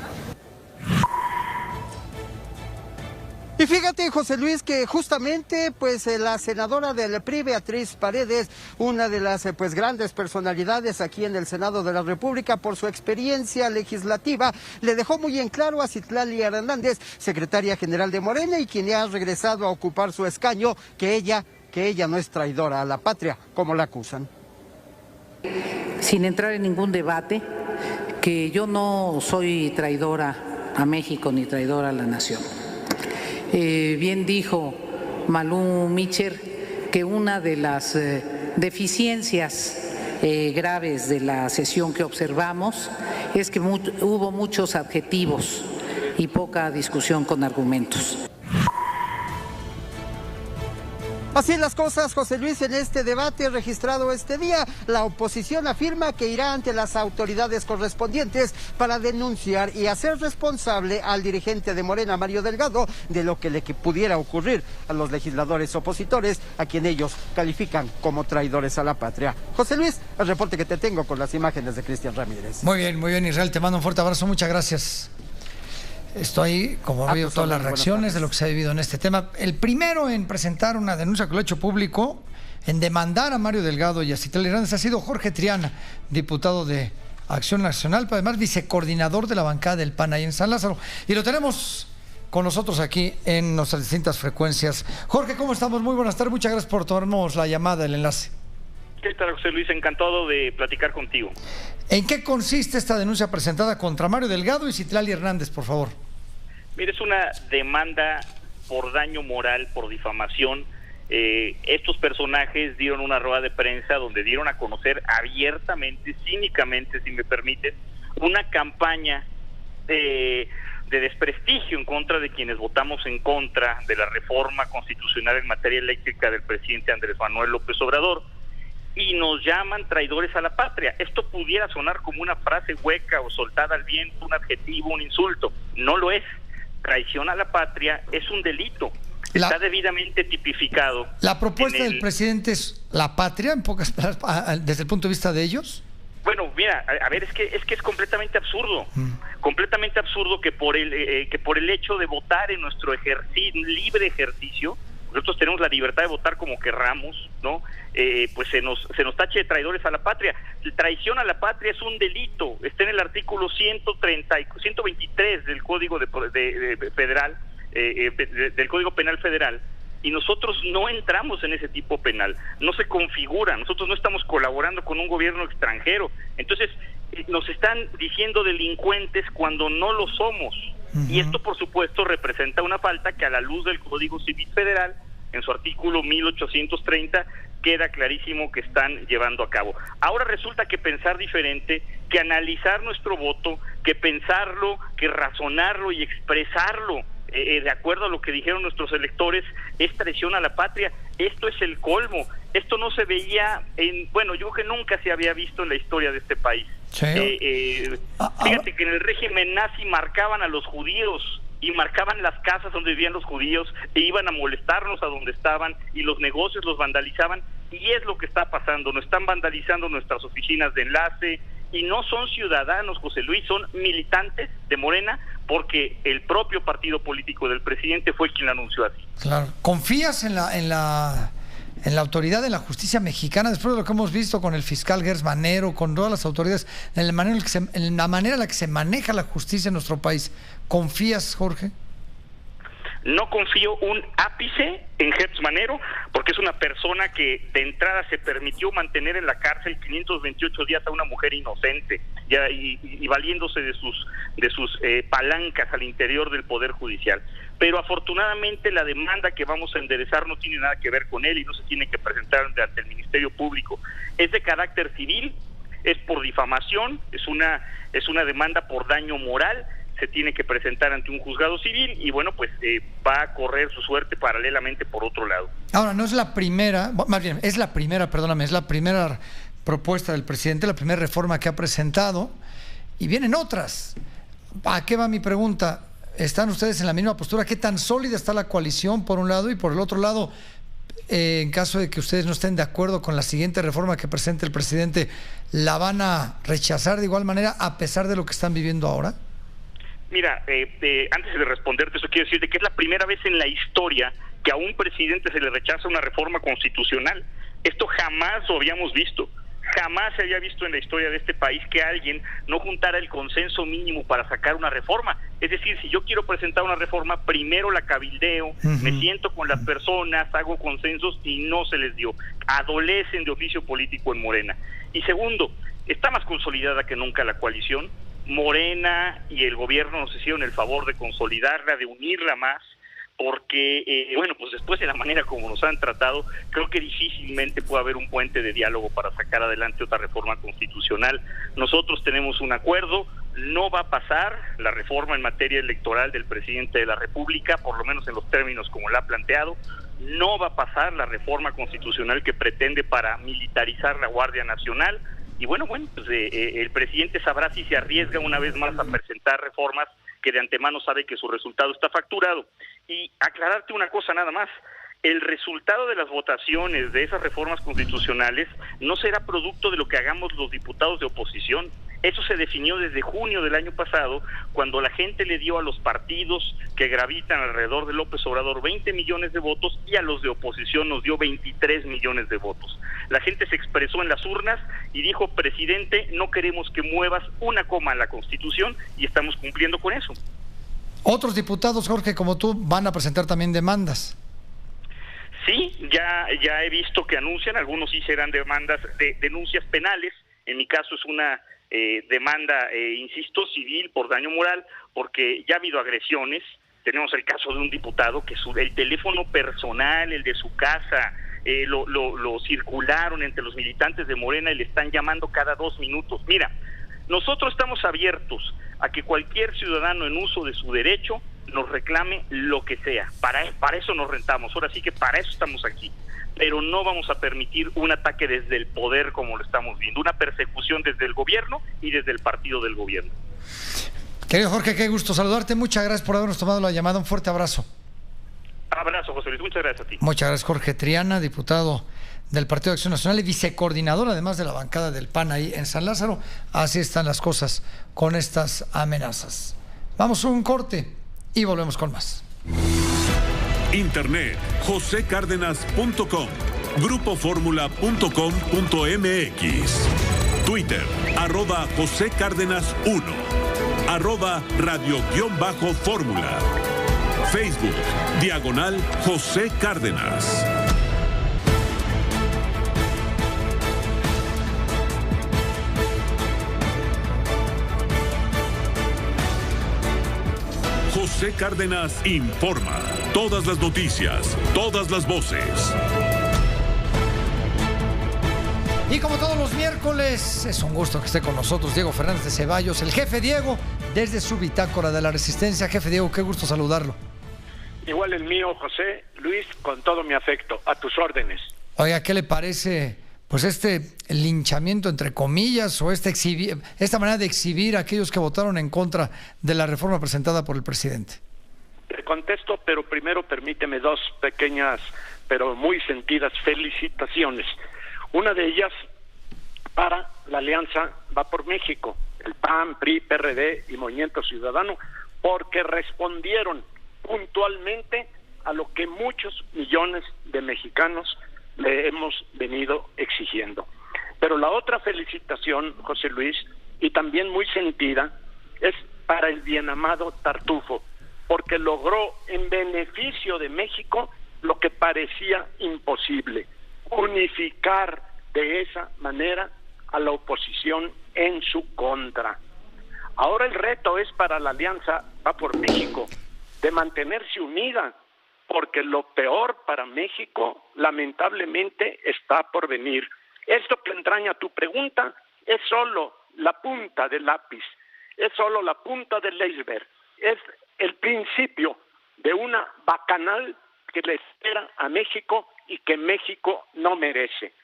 Y fíjate, José Luis, que justamente pues la senadora del PRI, Beatriz Paredes, una de las pues grandes personalidades aquí en el Senado de la República por su experiencia legislativa, le dejó muy en claro a Citlali Hernández, secretaria general de Morena y quien ya ha regresado a ocupar su escaño, que ella no es traidora a la patria, como la acusan. Sin entrar en ningún debate, que yo no soy traidora a México ni traidora a la nación. Bien dijo Malú Micher que una de las deficiencias graves de la sesión que observamos es que hubo muchos adjetivos y poca discusión con argumentos. Así las cosas, José Luis, en este debate registrado este día, la oposición afirma que irá ante las autoridades correspondientes para denunciar y hacer responsable al dirigente de Morena, Mario Delgado, de lo que le pudiera ocurrir a los legisladores opositores, a quien ellos califican como traidores a la patria. José Luis, el reporte que te tengo con las imágenes de Cristian Ramírez. Muy bien, Israel, te mando un fuerte abrazo, muchas gracias. Estoy, como veo, todas las reacciones de lo que se ha vivido en este tema. El primero en presentar una denuncia que lo ha hecho público, en demandar a Mario Delgado y a Citlali Hernández, ha sido Jorge Triana, diputado de Acción Nacional, pero además vicecoordinador de la bancada del PAN ahí en San Lázaro. Y lo tenemos con nosotros aquí en nuestras distintas frecuencias. Jorge, ¿cómo estamos? Muy buenas tardes, muchas gracias por tomarnos la llamada, el enlace. ¿Qué tal, José Luis? Encantado de platicar contigo. ¿En qué consiste esta denuncia presentada contra Mario Delgado y Citlali Hernández, por favor? Mire, es una demanda por daño moral, por difamación, estos personajes dieron una rueda de prensa donde dieron a conocer abiertamente, cínicamente, si me permites, una campaña de desprestigio en contra de quienes votamos en contra de la reforma constitucional en materia eléctrica del presidente Andrés Manuel López Obrador, y nos llaman traidores a la patria. Esto pudiera sonar como una frase hueca o soltada al viento, un adjetivo, un insulto. No lo es. Traición a la patria es un delito. Está debidamente tipificado. ¿La propuesta del presidente es la patria, en pocas palabras, desde el punto de vista de ellos? Bueno, mira, a ver, es que es completamente absurdo. Completamente absurdo que por el hecho de votar en nuestro libre ejercicio, nosotros tenemos la libertad de votar como querramos, ¿no? Pues se nos tache de traidores a la patria. Traición a la patria es un delito. Está en el artículo 123 del Código Federal, del Código Penal Federal, y nosotros no entramos en ese tipo penal. No se configura. Nosotros no estamos colaborando con un gobierno extranjero. Entonces nos están diciendo delincuentes cuando no lo somos. Y esto, por supuesto, representa una falta que a la luz del Código Civil Federal, en su artículo 1830, queda clarísimo que están llevando a cabo. Ahora resulta que pensar diferente, que analizar nuestro voto, que pensarlo, que razonarlo y expresarlo de acuerdo a lo que dijeron nuestros electores, es traición a la patria. Esto es el colmo. Esto no se veía yo creo que nunca se había visto en la historia de este país. Sí. Fíjate que en el régimen nazi marcaban a los judíos y marcaban las casas donde vivían los judíos e iban a molestarnos a donde estaban, y los negocios los vandalizaban, y es lo que está pasando. Nos están vandalizando nuestras oficinas de enlace, y no son ciudadanos, José Luis, son militantes de Morena, porque el propio partido político del presidente fue quien lo anunció así. Claro. ¿Confías en la autoridad de la justicia mexicana, después de lo que hemos visto con el fiscal Gers Manero, con todas las autoridades, en la manera en la que se maneja la justicia en nuestro país? ¿Confías, Jorge? No confío un ápice en Gers Manero, porque es una persona que de entrada se permitió mantener en la cárcel 528 días a una mujer inocente, y valiéndose de sus palancas al interior del Poder Judicial. Pero afortunadamente la demanda que vamos a enderezar no tiene nada que ver con él y no se tiene que presentar ante el Ministerio Público. Es de carácter civil, es por difamación, es una demanda por daño moral. Se tiene que presentar ante un juzgado civil y va a correr su suerte paralelamente por otro lado. Ahora, no es la primera, más bien, es la primera propuesta del presidente, la primera reforma que ha presentado, y vienen otras. ¿A qué va mi pregunta? ¿Están ustedes en la misma postura? ¿Qué tan sólida está la coalición por un lado? Y por el otro lado, en caso de que ustedes no estén de acuerdo con la siguiente reforma que presente el presidente, ¿la van a rechazar de igual manera a pesar de lo que están viviendo ahora? Mira, antes de responderte eso, quiero decirte que es la primera vez en la historia que a un presidente se le rechaza una reforma constitucional. Esto jamás lo habíamos visto. Jamás se había visto en la historia de este país que alguien no juntara el consenso mínimo para sacar una reforma. Es decir, si yo quiero presentar una reforma, primero la cabildeo, me siento con las personas, hago consensos y no se les dio. Adolecen de oficio político en Morena. Y segundo, está más consolidada que nunca la coalición. Morena y el gobierno nos hicieron el favor de consolidarla, de unirla más, porque, después de la manera como nos han tratado, creo que difícilmente puede haber un puente de diálogo para sacar adelante otra reforma constitucional. Nosotros tenemos un acuerdo, no va a pasar la reforma en materia electoral del presidente de la República, por lo menos en los términos como la ha planteado, no va a pasar la reforma constitucional que pretende paramilitarizar la Guardia Nacional, y el presidente sabrá si se arriesga una vez más a presentar reformas que de antemano sabe que su resultado está facturado. Y aclararte una cosa nada más, el resultado de las votaciones de esas reformas constitucionales no será producto de lo que hagamos los diputados de oposición. Eso se definió desde junio del año pasado, cuando la gente le dio a los partidos que gravitan alrededor de López Obrador 20 millones de votos y a los de oposición nos dio 23 millones de votos. La gente se expresó en las urnas y dijo: presidente, no queremos que muevas una coma en la Constitución, y estamos cumpliendo con eso. Otros diputados, Jorge, como tú, van a presentar también demandas. Sí, ya he visto que anuncian, algunos sí serán denuncias penales. En mi caso es una demanda, insisto, civil por daño moral, porque ya ha habido agresiones. Tenemos el caso de un diputado que el teléfono personal, el de su casa, lo circularon entre los militantes de Morena y le están llamando cada 2 minutos. Mira, nosotros estamos abiertos a que cualquier ciudadano en uso de su derecho nos reclame lo que sea. Para eso nos rentamos, ahora sí que para eso estamos aquí. Pero no vamos a permitir un ataque desde el poder como lo estamos viendo, una persecución desde el gobierno y desde el partido del gobierno. Querido Jorge, qué gusto saludarte, muchas gracias por habernos tomado la llamada, un fuerte abrazo. Abrazo, José Luis, muchas gracias a ti. Muchas gracias, Jorge Triana, diputado del Partido de Acción Nacional y vicecoordinador además de la bancada del PAN ahí en San Lázaro. Así están las cosas con estas amenazas. Vamos a un corte y volvemos con más. Internet, josecardenas.com, grupoformula.com.mx, Twitter, @JoséCárdenas1, @radio_fórmula, Facebook, /José Cárdenas. José Cárdenas informa. Todas las noticias, todas las voces. Y como todos los miércoles, es un gusto que esté con nosotros Diego Fernández de Ceballos, el jefe Diego, desde su bitácora de la Resistencia. Jefe Diego, qué gusto saludarlo. Igual el mío, José Luis, con todo mi afecto, a tus órdenes. Oiga, ¿qué le parece pues este linchamiento, entre comillas, o esta manera de exhibir a aquellos que votaron en contra de la reforma presentada por el presidente? Te contesto, pero primero permíteme 2 pequeñas, pero muy sentidas felicitaciones. Una de ellas para la Alianza Va por México, el PAN, PRI, PRD y Movimiento Ciudadano, porque respondieron puntualmente a lo que muchos millones de mexicanos le hemos venido exigiendo. Pero la otra felicitación, José Luis, y también muy sentida, es para el bien amado Tartufo, porque logró en beneficio de México lo que parecía imposible, unificar de esa manera a la oposición en su contra. Ahora el reto es para la Alianza Va por México de mantenerse unida, porque lo peor para México lamentablemente está por venir. Esto que entraña tu pregunta es solo la punta del lápiz, es solo la punta del iceberg, es el principio de una bacanal que le espera a México y que México no merece.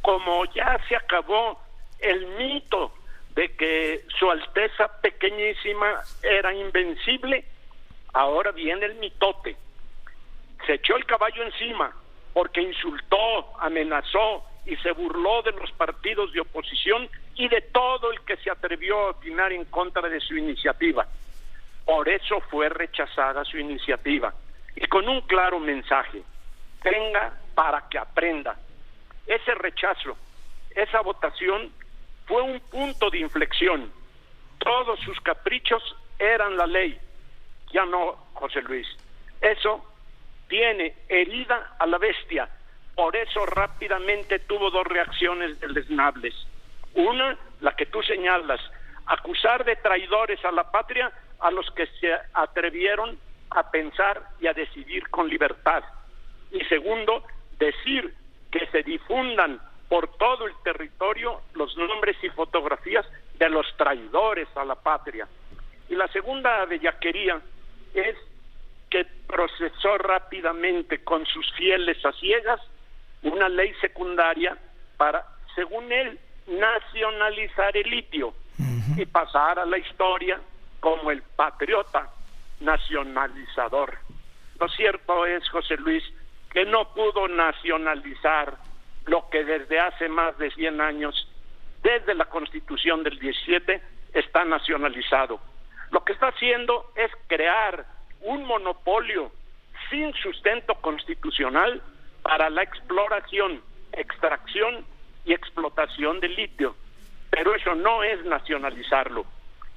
Como ya se acabó el mito de que Su Alteza Pequeñísima era invencible, ahora viene el mitote. Se echó el caballo encima porque insultó, amenazó y se burló de los partidos de oposición y de todo el que se atrevió a opinar en contra de su iniciativa. Por eso fue rechazada su iniciativa y con un claro mensaje: tenga para que aprenda. Ese rechazo, esa votación fue un punto de inflexión. Todos sus caprichos eran la ley. Ya no, José Luis. Eso tiene herida a la bestia. Por eso rápidamente tuvo 2 reacciones deleznables. Una, la que tú señalas, acusar de traidores a la patria a los que se atrevieron a pensar y a decidir con libertad. Y segundo, decir que se difundan por todo el territorio los nombres y fotografías de los traidores a la patria. Y la segunda bellaquería es que procesó rápidamente con sus fieles a ciegas una ley secundaria para, según él, nacionalizar el litio y pasar a la historia como el patriota nacionalizador. Lo cierto es, José Luis, que no pudo nacionalizar lo que desde hace más de 100 años, desde la Constitución del 17, está nacionalizado. Lo que está haciendo es crear un monopolio sin sustento constitucional para la exploración, extracción y explotación del litio. Pero eso no es nacionalizarlo.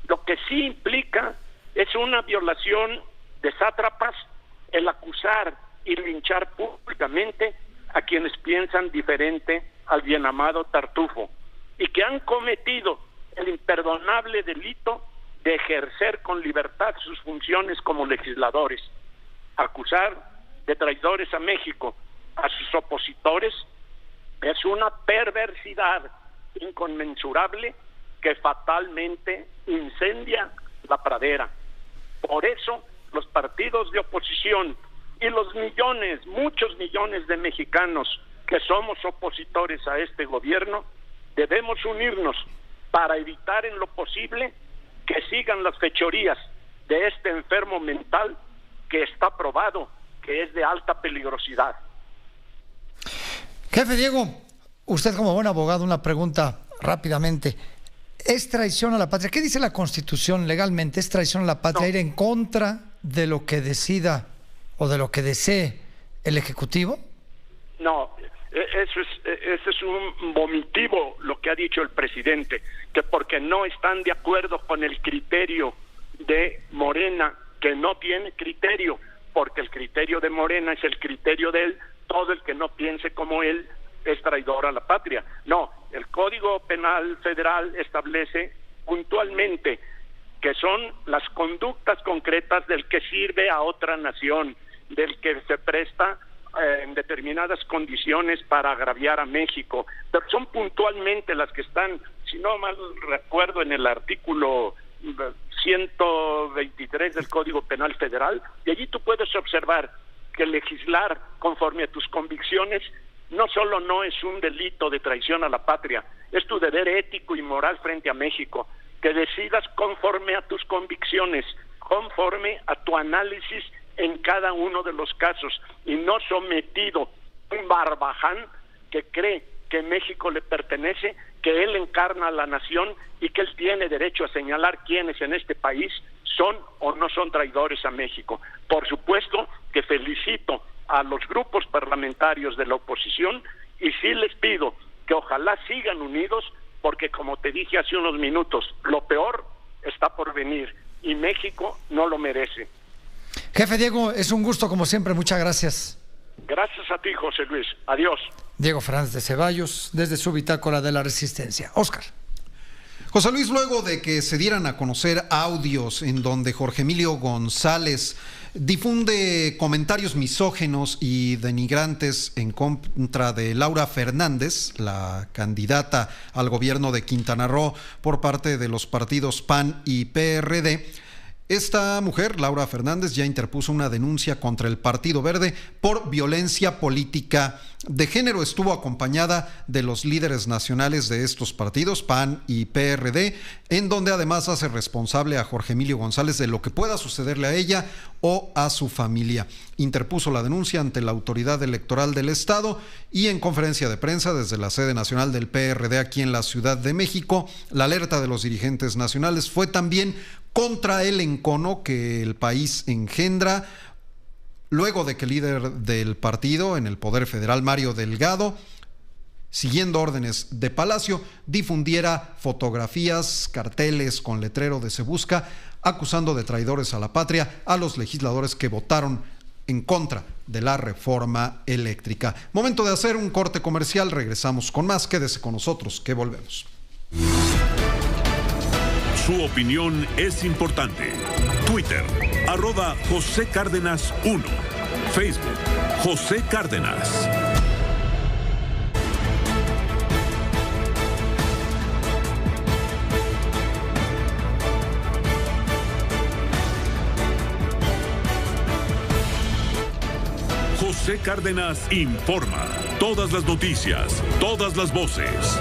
Lo que sí implica es una violación de sátrapas el acusar y linchar públicamente a quienes piensan diferente al bien amado Tartufo y que han cometido el imperdonable delito de ejercer con libertad sus funciones como legisladores. Acusar de traidores a México a sus opositores es una perversidad inconmensurable que fatalmente incendia la pradera. Por eso los partidos de oposición y los millones, muchos millones de mexicanos que somos opositores a este gobierno, debemos unirnos para evitar en lo posible que sigan las fechorías de este enfermo mental que está probado que es de alta peligrosidad. Jefe Diego, usted como buen abogado, una pregunta rápidamente. ¿Es traición a la patria? ¿Qué dice la Constitución legalmente? ¿Es traición a la patria ir en contra de lo que decida o de lo que desee el Ejecutivo? No, eso es un vomitivo lo que ha dicho el presidente, que porque no están de acuerdo con el criterio de Morena, que no tiene criterio, porque el criterio de Morena es el criterio de él, todo el que no piense como él es traidor a la patria. No, el Código Penal Federal establece puntualmente que son las conductas concretas del que sirve a otra nación, del que se presta en determinadas condiciones para agraviar a México, pero son puntualmente las que están, si no mal recuerdo, en el artículo 123 del Código Penal Federal, y allí tú puedes observar que legislar conforme a tus convicciones no solo no es un delito de traición a la patria, es tu deber ético y moral frente a México, que decidas conforme a tus convicciones, conforme a tu análisis en cada uno de los casos, y no sometido a un barbaján que cree que México le pertenece, que él encarna a la nación y que él tiene derecho a señalar quiénes en este país son o no son traidores a México. Por supuesto que felicito a los grupos parlamentarios de la oposición y sí les pido que ojalá sigan unidos, porque como te dije hace unos minutos, lo peor está por venir y México no lo merece. Jefe Diego, es un gusto como siempre, muchas gracias. Gracias a ti, José Luis. Adiós. Diego Fernández de Ceballos, desde su bitácora de la Resistencia. Óscar. José Luis, luego de que se dieran a conocer audios en donde Jorge Emilio González difunde comentarios misóginos y denigrantes en contra de Laura Fernández, la candidata al gobierno de Quintana Roo por parte de los partidos PAN y PRD, esta mujer, Laura Fernández, ya interpuso una denuncia contra el Partido Verde por violencia política de género. Estuvo acompañada de los líderes nacionales de estos partidos, PAN y PRD, en donde además hace responsable a Jorge Emilio González de lo que pueda sucederle a ella o a su familia. Interpuso la denuncia ante la Autoridad Electoral del Estado y en conferencia de prensa desde la sede nacional del PRD aquí en la Ciudad de México, la alerta de los dirigentes nacionales fue también contra el encono que el país engendra luego de que el líder del partido en el Poder Federal, Mario Delgado, siguiendo órdenes de Palacio, difundiera fotografías, carteles con letrero de Se Busca, acusando de traidores a la patria a los legisladores que votaron en contra de la reforma eléctrica. Momento de hacer un corte comercial, regresamos con más, quédese con nosotros, que volvemos. Su opinión es importante. Twitter, @José Cárdenas 1. Facebook, José Cárdenas. José Cárdenas informa. Todas las noticias, todas las voces.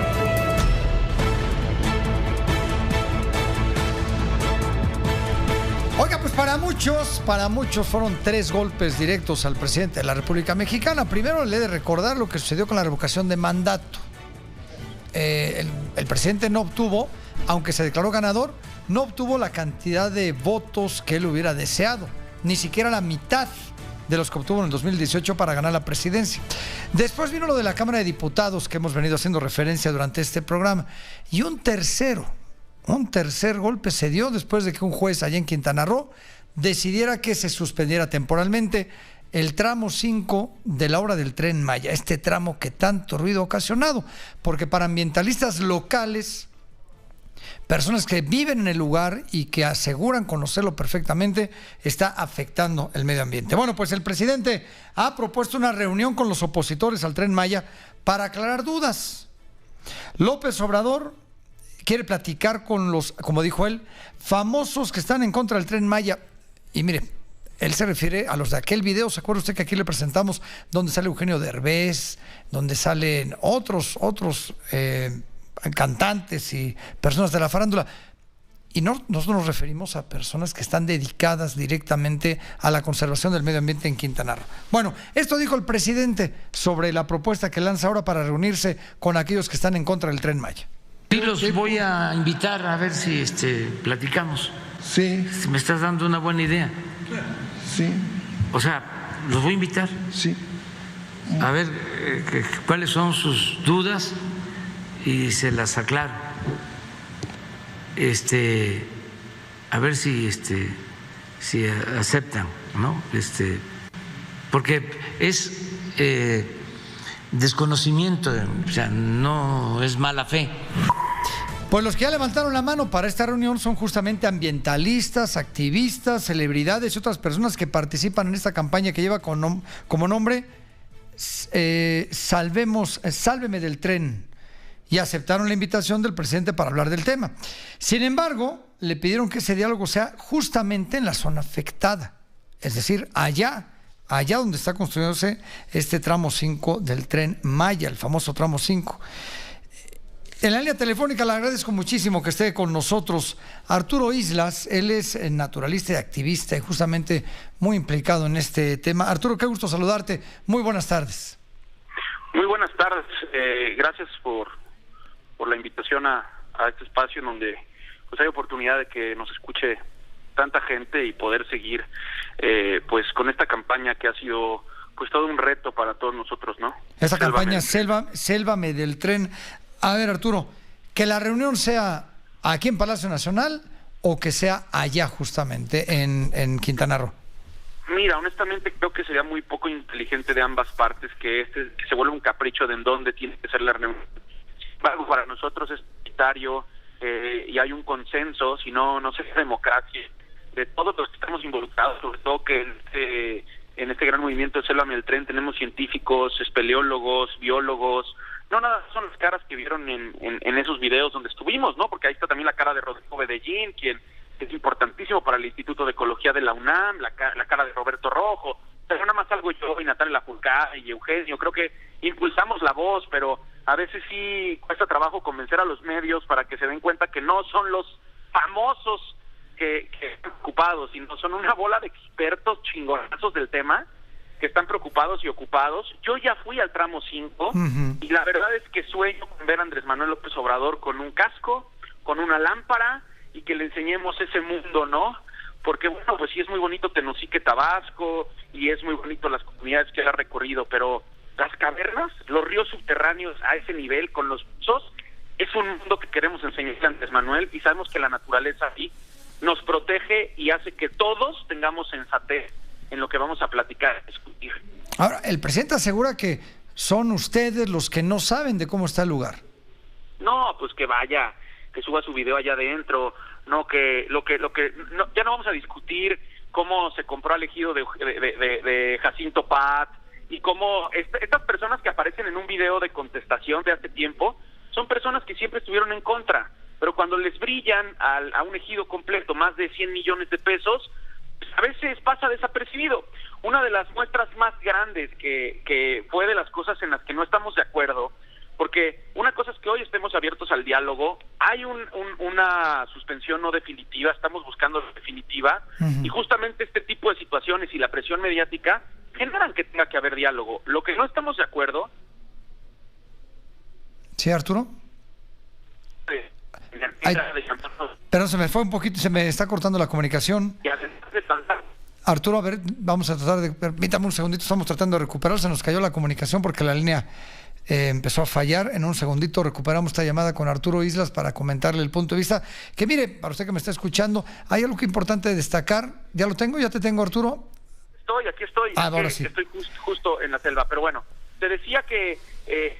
Oiga, pues para muchos fueron 3 golpes directos al presidente de la República Mexicana. Primero, le he de recordar lo que sucedió con la revocación de mandato. El presidente no obtuvo, aunque se declaró ganador, no obtuvo la cantidad de votos que él hubiera deseado, ni siquiera la mitad de los que obtuvo en el 2018 para ganar la presidencia. Después vino lo de la Cámara de Diputados, que hemos venido haciendo referencia durante este programa, y un tercer golpe se dio después de que un juez allá en Quintana Roo decidiera que se suspendiera temporalmente el tramo 5 de la obra del Tren Maya, este tramo que tanto ruido ha ocasionado, porque para ambientalistas locales personas que viven en el lugar y que aseguran conocerlo perfectamente, está afectando el medio ambiente. Bueno, pues el presidente ha propuesto una reunión con los opositores al Tren Maya para aclarar dudas. López Obrador quiere platicar con los, como dijo él, famosos que están en contra del Tren Maya. Y mire, él se refiere a los de aquel video, ¿se acuerda usted que aquí le presentamos donde sale Eugenio Derbez, donde salen otros cantantes y personas de la farándula? Y nosotros nos referimos a personas que están dedicadas directamente a la conservación del medio ambiente en Quintana Roo. Bueno, esto dijo el presidente sobre la propuesta que lanza ahora para reunirse con aquellos que están en contra del Tren Maya. Sí, los voy a invitar a ver si platicamos. Sí. Si me estás dando una buena idea. Sí. O sea, los voy a invitar. Sí. A ver cuáles son sus dudas y se las aclaro. A ver si aceptan, ¿no? Porque es desconocimiento, o sea, no es mala fe. Pues los que ya levantaron la mano para esta reunión son justamente ambientalistas, activistas, celebridades y otras personas que participan en esta campaña que lleva como nombre Sálveme del Tren, y aceptaron la invitación del presidente para hablar del tema. Sin embargo, le pidieron que ese diálogo sea justamente en la zona afectada, es decir, allá donde está construyéndose este tramo 5 del Tren Maya, el famoso tramo 5. En la línea telefónica le agradezco muchísimo que esté con nosotros Arturo Islas. Él es naturalista y activista y justamente muy implicado en este tema. Arturo, qué gusto saludarte. Muy buenas tardes. Muy buenas tardes. Gracias por la invitación a este espacio en donde pues hay oportunidad de que nos escuche tanta gente y poder seguir pues con esta campaña que ha sido pues todo un reto para todos nosotros, ¿no? Esa campaña Sálvame del Tren. A ver, Arturo, que la reunión sea aquí en Palacio Nacional o que sea allá justamente en Quintana Roo. Mira, honestamente creo que sería muy poco inteligente de ambas partes que se vuelva un capricho de en dónde tiene que ser la reunión. Para nosotros es prioritario y hay un consenso, si no sería democracia, de todos los que estamos involucrados, sobre todo que en este gran movimiento de Sálvame del Tren tenemos científicos, espeleólogos, biólogos. No, nada, son las caras que vieron en esos videos donde estuvimos, ¿no? Porque ahí está también la cara de Rodrigo Bedellín, quien es importantísimo para el Instituto de Ecología de la UNAM, la cara de Roberto Rojo. Pero nada más salgo yo y Natalia Lafourcade y Eugenio. Creo que impulsamos la voz, pero a veces sí cuesta trabajo convencer a los medios para que se den cuenta que no son los famosos que están ocupados, sino son una bola de expertos chingonazos del tema que están preocupados y ocupados. Yo ya fui al tramo 5 y la verdad es que sueño con ver a Andrés Manuel López Obrador con un casco, con una lámpara y que le enseñemos ese mundo, ¿no? Porque bueno, pues sí es muy bonito Tenosique, Tabasco, y es muy bonito las comunidades que él ha recorrido, pero las cavernas, los ríos subterráneos a ese nivel con los pozos, es un mundo que queremos enseñarle a Andrés Manuel y sabemos que la naturaleza ahí nos protege y hace que todos tengamos sensatez en lo que vamos a platicar, discutir. Ahora, el presidente asegura que son ustedes los que no saben de cómo está el lugar. No, pues que vaya, que suba su video allá adentro, no que no, ya no vamos a discutir cómo se compró al ejido de Jacinto Pat y cómo estas personas que aparecen en un video de contestación de hace tiempo son personas que siempre estuvieron en contra, pero cuando les brillan a un ejido completo más de 100 millones de pesos, a veces pasa desapercibido. Una de las muestras más grandes que fue de las cosas en las que no estamos de acuerdo, porque una cosa es que hoy estemos abiertos al diálogo, hay una suspensión no definitiva, estamos buscando la definitiva, y justamente este tipo de situaciones y la presión mediática generan que tenga que haber diálogo. Lo que no estamos de acuerdo... ¿Sí, Arturo? Pero se me fue un poquito, se me está cortando la comunicación. Arturo, a ver, vamos a tratar de... Permítame un segundito, estamos tratando de recuperar, se nos cayó la comunicación porque la línea empezó a fallar. En un segundito recuperamos esta llamada con Arturo Islas para comentarle el punto de vista. Que mire, para usted que me está escuchando, hay algo que importante de destacar. ¿Ya lo tengo? ¿Ya te tengo, Arturo? Aquí estoy. Ahora sí. Estoy justo en la selva, pero bueno, te decía que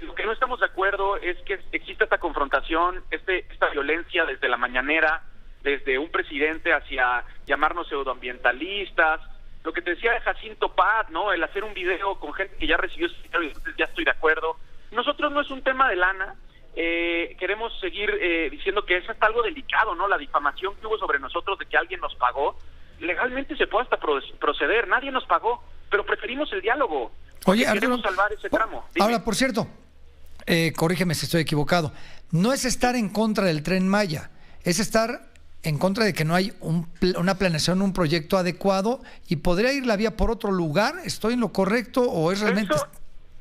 lo que no estamos de acuerdo es que existe esta confrontación, esta violencia desde la mañanera, desde un presidente hacia llamarnos pseudoambientalistas. Lo que te decía de Jacinto Paz, ¿no? El hacer un video con gente que ya recibió ese dinero y entonces ya estoy de acuerdo. Nosotros no es un tema de lana. Queremos seguir diciendo que es hasta algo delicado, ¿no? La difamación que hubo sobre nosotros de que alguien nos pagó, legalmente se puede hasta proceder. Nadie nos pagó, pero preferimos el diálogo. Oye, queremos salvar ese tramo. Dime. Ahora, por cierto, corrígeme si estoy equivocado, no es estar en contra del Tren Maya, es estar en contra de que no hay una planeación, un proyecto adecuado y podría ir la vía por otro lugar. ¿Estoy en lo correcto o es realmente...?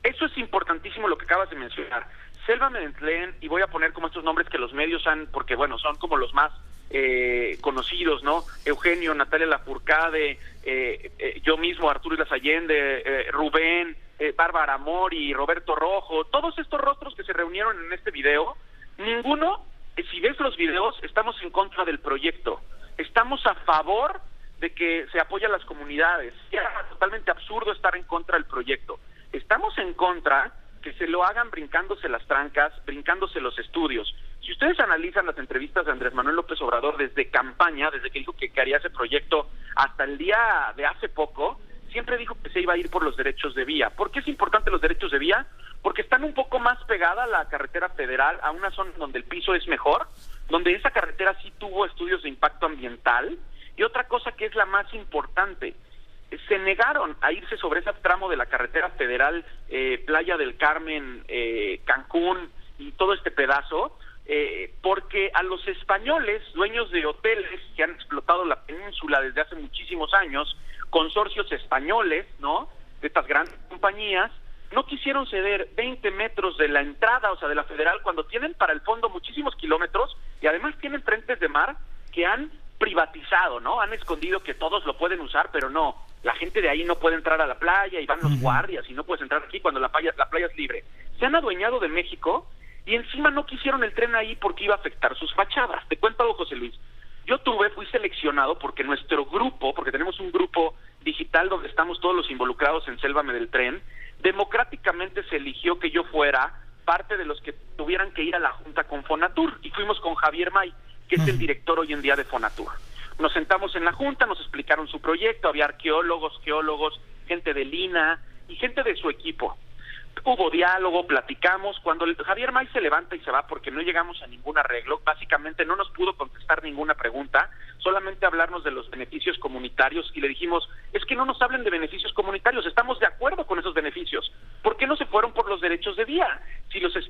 Eso es importantísimo lo que acabas de mencionar. Sélvame del Tren, y voy a poner como estos nombres que los medios han, porque bueno, son como los más conocidos, ¿no? Eugenio, Natalia Lafourcade, yo mismo, Arturo Islas Allende, Rubén, Bárbara Mori, Roberto Rojo, todos estos rostros que se reunieron en este video, ninguno, si ves los videos, estamos en contra del proyecto, estamos a favor de que se apoye a las comunidades. Era totalmente absurdo estar en contra del proyecto. Estamos en contra que se lo hagan brincándose las trancas, brincándose los estudios. Si ustedes analizan las entrevistas de Andrés Manuel López Obrador desde campaña, desde que dijo que haría ese proyecto, hasta el día de hace poco, siempre dijo que se iba a ir por los derechos de vía. ¿Por qué es importante los derechos de vía? Porque están un poco más pegada a la carretera federal, a una zona donde el piso es mejor, donde esa carretera sí tuvo estudios de impacto ambiental, y otra cosa que es la más importante, se negaron a irse sobre ese tramo de la carretera federal, Playa del Carmen, Cancún y todo este pedazo, porque a los españoles, dueños de hoteles que han explotado la península desde hace muchísimos años, consorcios españoles, ¿no?, de estas grandes compañías, no quisieron ceder 20 metros de la entrada, o sea, de la federal, cuando tienen para el fondo muchísimos kilómetros y además tienen frentes de mar que han privatizado, ¿no? Han escondido que todos lo pueden usar, pero no. La gente de ahí no puede entrar a la playa y van los guardias y no puedes entrar aquí cuando la playa es libre. Se han adueñado de México y encima no quisieron el tren ahí porque iba a afectar sus fachadas. Te cuento algo, José Luis. Fui seleccionado porque nuestro grupo, porque tenemos un grupo digital donde estamos todos los involucrados en Sélvame del Tren, democráticamente se eligió que yo fuera parte de los que tuvieran que ir a la junta con Fonatur, y fuimos con Javier May, que es el director hoy en día de Fonatur. Nos sentamos en la junta, nos explicaron su proyecto, había arqueólogos, geólogos, gente del INA y gente de su equipo. Hubo diálogo, platicamos. Cuando Javier May se levanta y se va porque no llegamos a ningún arreglo, básicamente no nos pudo contestar ninguna pregunta, solamente hablarnos de los beneficios comunitarios, y le dijimos, es que no nos hablen de beneficios comunitarios, estamos de acuerdo con esos beneficios. ¿Por qué no se fueron por los derechos de vía?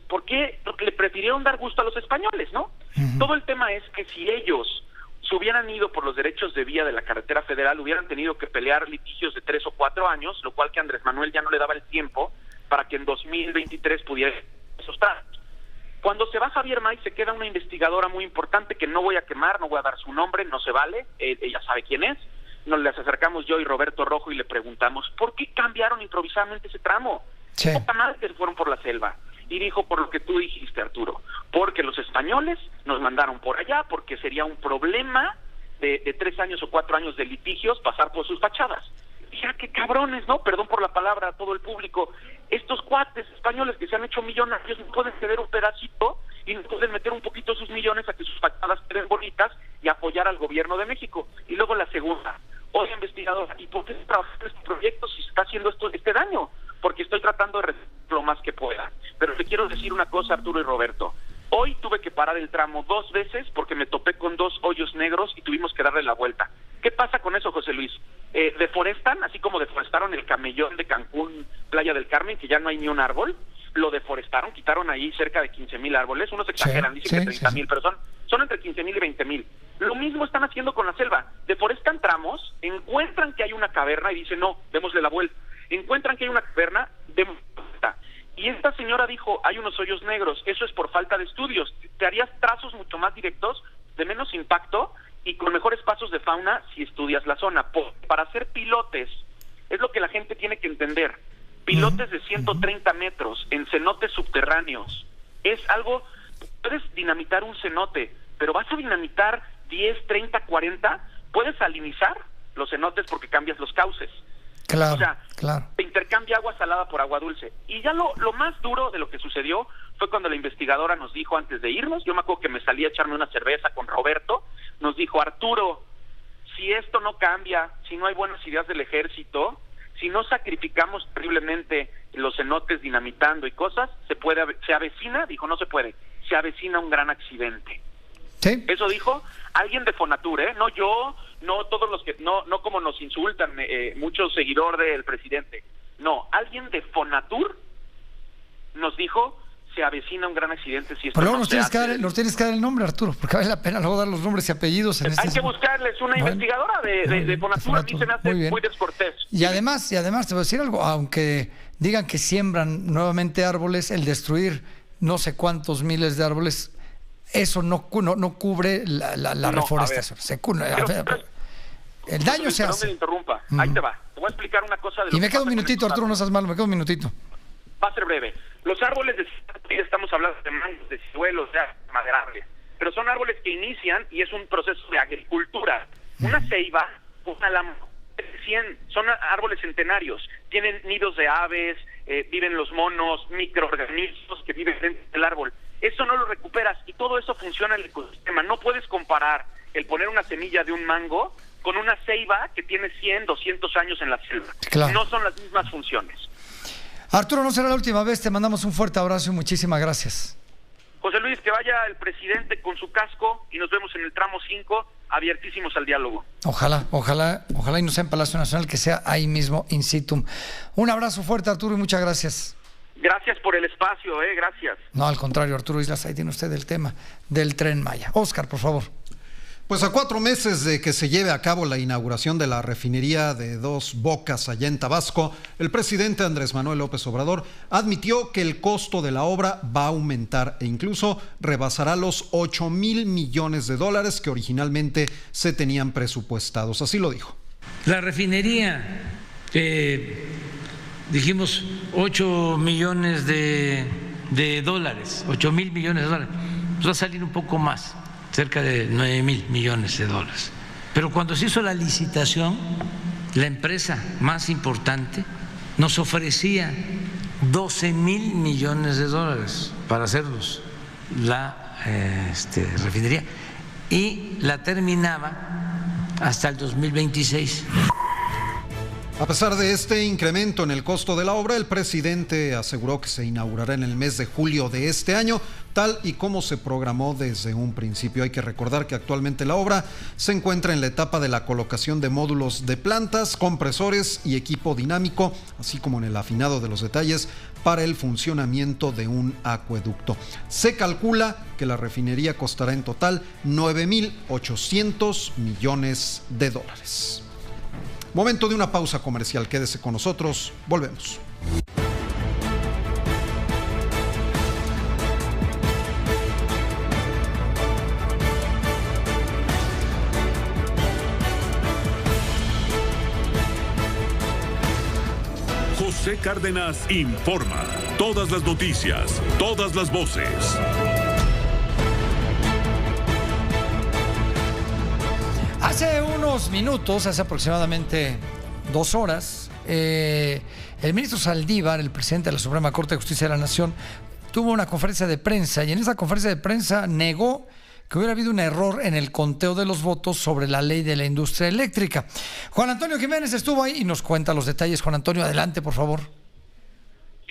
¿Por qué le prefirieron dar gusto a los españoles, no? Todo el tema es que si ellos se hubieran ido por los derechos de vía de la carretera federal, hubieran tenido que pelear litigios de 3 o 4 años, lo cual que Andrés Manuel ya no le daba el tiempo para que en 2023 pudiera esos trámites. Cuando se va Javier May, se queda una investigadora muy importante que no voy a quemar, no voy a dar su nombre, no se vale, ella sabe quién es. Nos les acercamos yo y Roberto Rojo y le preguntamos, ¿por qué cambiaron improvisadamente ese tramo? Sí. Poca madre que se fueron por la selva. Y dijo, por lo que tú dijiste, Arturo, porque los españoles nos mandaron por allá, porque sería un problema de 3 años o 4 años de litigios pasar por sus fachadas. Ya, qué cabrones, ¿no? Perdón por la palabra a todo el público. Estos cuates españoles que se han hecho millonarios no pueden ceder un pedacito y no pueden meter un poquito sus millones a que sus fachadas queden bonitas y apoyar al gobierno de México. Y luego la segunda, oye, investigadora, ¿y por qué trabajar en este proyecto si se está haciendo este daño? Porque estoy tratando de resolver lo más que pueda. Pero te quiero decir una cosa, Arturo y Roberto. Hoy tuve que parar el tramo 2 veces porque me topé con 2 hoyos negros y tuvimos que darle la vuelta. ¿Qué pasa con eso, José Luis? Deforestan, así como deforestaron el Camellón de Cancún, Playa del Carmen, que ya no hay ni un árbol, lo deforestaron, quitaron ahí cerca de 15,000 árboles, unos exageran, dicen que 30,000, pero son entre 15,000 y 20,000. Lo mismo están haciendo con la selva, deforestan tramos, encuentran que hay una caverna y dicen, no, démosle la vuelta. Encuentran que hay una caverna, démosle la vuelta. Y esta señora dijo, hay unos hoyos negros, eso es por falta de estudios, te harías trazos mucho más directos, de menos impacto y con mejores pasos de fauna si estudias la zona. Para hacer pilotes, es lo que la gente tiene que entender, pilotes de 130 metros en cenotes subterráneos, es algo, puedes dinamitar un cenote, pero vas a dinamitar 10, 30, 40, puedes salinizar los cenotes porque cambias los cauces. Claro, o sea, claro. intercambia agua salada por agua dulce. Y ya lo más duro de lo que sucedió fue cuando la investigadora nos dijo antes de irnos, yo me acuerdo que me salí a echarme una cerveza con Roberto, nos dijo, Arturo, si esto no cambia, si no hay buenas ideas del ejército, si no sacrificamos terriblemente los cenotes dinamitando y cosas, se avecina, dijo, no se puede, se avecina un gran accidente. ¿Sí? Eso dijo alguien de Fonatur, no yo, no todos los que, no como nos insultan muchos seguidores del presidente, no, alguien de Fonatur nos dijo, se avecina un gran accidente si esto Pero luego no nos tienes que dar el nombre, Arturo, porque vale la pena luego dar los nombres y apellidos. Hay que buscarles una investigadora de Fonatur, a mí se me hace muy descortés. Y además te voy a decir algo, aunque digan que siembran nuevamente árboles, el destruir no sé cuántos miles de árboles, eso no cubre la reforestación. El daño se hace. Perdón que me interrumpa, ahí te va. Te voy a explicar una cosa. Y me queda un minutito, Arturo, no seas malo, me queda un minutito. Va a ser breve. Los árboles estamos hablando de mangos, de ciruelos, de maderables, pero son árboles que inician y es un proceso de agricultura. Una ceiba, un álamo, 100, son árboles centenarios, tienen nidos de aves, viven los monos, microorganismos que viven dentro del árbol. Eso no lo recuperas y todo eso funciona en el ecosistema. No puedes comparar el poner una semilla de un mango con una ceiba que tiene 100, 200 años en la selva. Claro. No son las mismas funciones. Arturo, no será la última vez, te mandamos un fuerte abrazo y muchísimas gracias. José Luis, que vaya el presidente con su casco y nos vemos en el tramo 5, abiertísimos al diálogo. Ojalá y no sea en Palacio Nacional, que sea ahí mismo in situ. Un abrazo fuerte, Arturo, y muchas gracias. Gracias por el espacio, gracias. No, al contrario, Arturo Islas, ahí tiene usted el tema del Tren Maya. Óscar, por favor. Pues a 4 meses de que se lleve a cabo la inauguración de la refinería de Dos Bocas allá en Tabasco, el presidente Andrés Manuel López Obrador admitió que el costo de la obra va a aumentar e incluso rebasará los $8,000 millones que originalmente se tenían presupuestados. Así lo dijo. La refinería, dijimos 8 millones de dólares, 8,000 millones de dólares, pues va a salir un poco más, cerca de 9,000 millones de dólares. Pero cuando se hizo la licitación, la empresa más importante nos ofrecía 12,000 millones de dólares para hacernos la refinería y la terminaba hasta el 2026. A pesar de este incremento en el costo de la obra, el presidente aseguró que se inaugurará en el mes de julio de este año, tal y como se programó desde un principio. Hay que recordar que actualmente la obra se encuentra en la etapa de la colocación de módulos de plantas, compresores y equipo dinámico, así como en el afinado de los detalles para el funcionamiento de un acueducto. Se calcula que la refinería costará en total $9,800 millones. Momento de una pausa comercial. Quédese con nosotros. Volvemos. José Cárdenas informa. Todas las noticias, todas las voces. Hace unos minutos, hace aproximadamente 2 horas, el ministro Saldívar, el presidente de la Suprema Corte de Justicia de la Nación, tuvo una conferencia de prensa y en esa conferencia de prensa negó que hubiera habido un error en el conteo de los votos sobre la ley de la industria eléctrica. Juan Antonio Jiménez estuvo ahí y nos cuenta los detalles. Juan Antonio, adelante, por favor.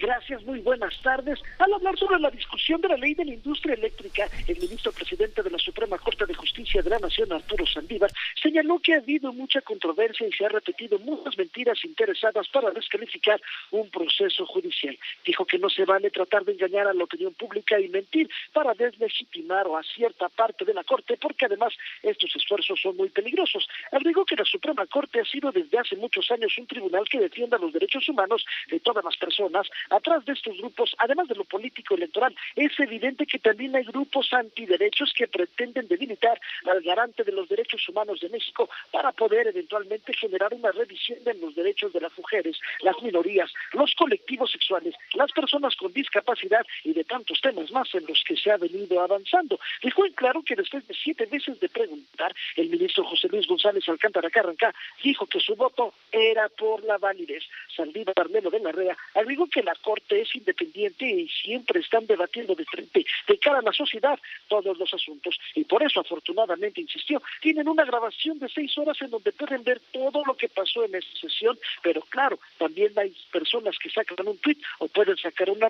Gracias, muy buenas tardes. Al hablar sobre la discusión de la ley de la industria eléctrica, el ministro presidente de la Suprema Corte de Justicia de la Nación, Arturo Saldívar, señaló que ha habido mucha controversia y se ha repetido muchas mentiras interesadas para descalificar un proceso judicial. Dijo que no se vale tratar de engañar a la opinión pública y mentir para deslegitimar a cierta parte de la Corte, porque además estos esfuerzos son muy peligrosos. Agregó que la Suprema Corte ha sido desde hace muchos años un tribunal que defienda los derechos humanos de todas las personas, Atrás de estos grupos, además de lo político electoral, es evidente que también hay grupos antiderechos que pretenden debilitar al garante de los derechos humanos de México para poder eventualmente generar una revisión de los derechos de las mujeres, las minorías, los colectivos sexuales, las personas con discapacidad y de tantos temas más en los que se ha venido avanzando. Dejó en claro que después de 7 veces de preguntar, el ministro José Luis González Alcántara Carrancá dijo que su voto era por la validez. Saldívar Melo de la Rea agregó que la Corte es independiente y siempre están debatiendo de frente, de cara a la sociedad, todos los asuntos. Y por eso, afortunadamente, insistió, tienen una grabación de 6 horas en donde pueden ver todo lo que pasó en esa sesión, pero claro, también hay personas que sacan un tuit o pueden sacar un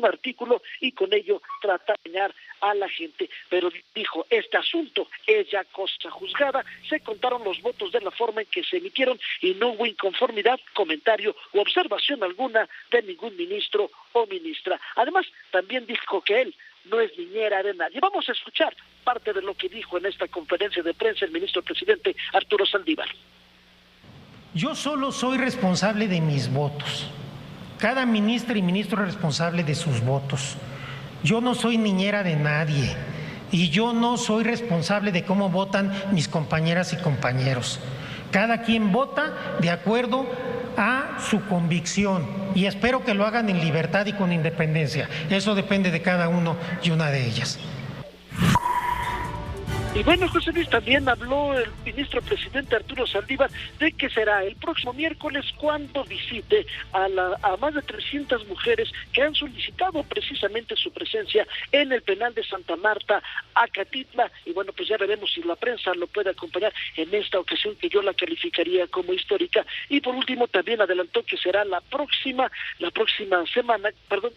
artículo y con ello tratar de dañar a la gente. Pero dijo, este asunto es ya cosa juzgada, se contaron los votos de la forma en que se emitieron y no hubo inconformidad, comentario u observación alguna de ningún ministro o ministra. Además, también dijo que él no es niñera de nadie. Vamos a escuchar parte de lo que dijo en esta conferencia de prensa el ministro presidente Arturo Saldívar. Yo solo soy responsable de mis votos. Cada ministra y ministro es responsable de sus votos. Yo no soy niñera de nadie y yo no soy responsable de cómo votan mis compañeras y compañeros. Cada quien vota de acuerdo a su convicción y espero que lo hagan en libertad y con independencia. Eso depende de cada uno y una de ellas. Y bueno, José Luis, también habló el ministro presidente Arturo Saldívar de que será el próximo miércoles cuando visite a más de 300 mujeres que han solicitado precisamente su presencia en el penal de Santa Marta, Acatitla, y bueno, pues ya veremos si la prensa lo puede acompañar en esta ocasión que yo la calificaría como histórica. Y por último también adelantó que será la próxima semana,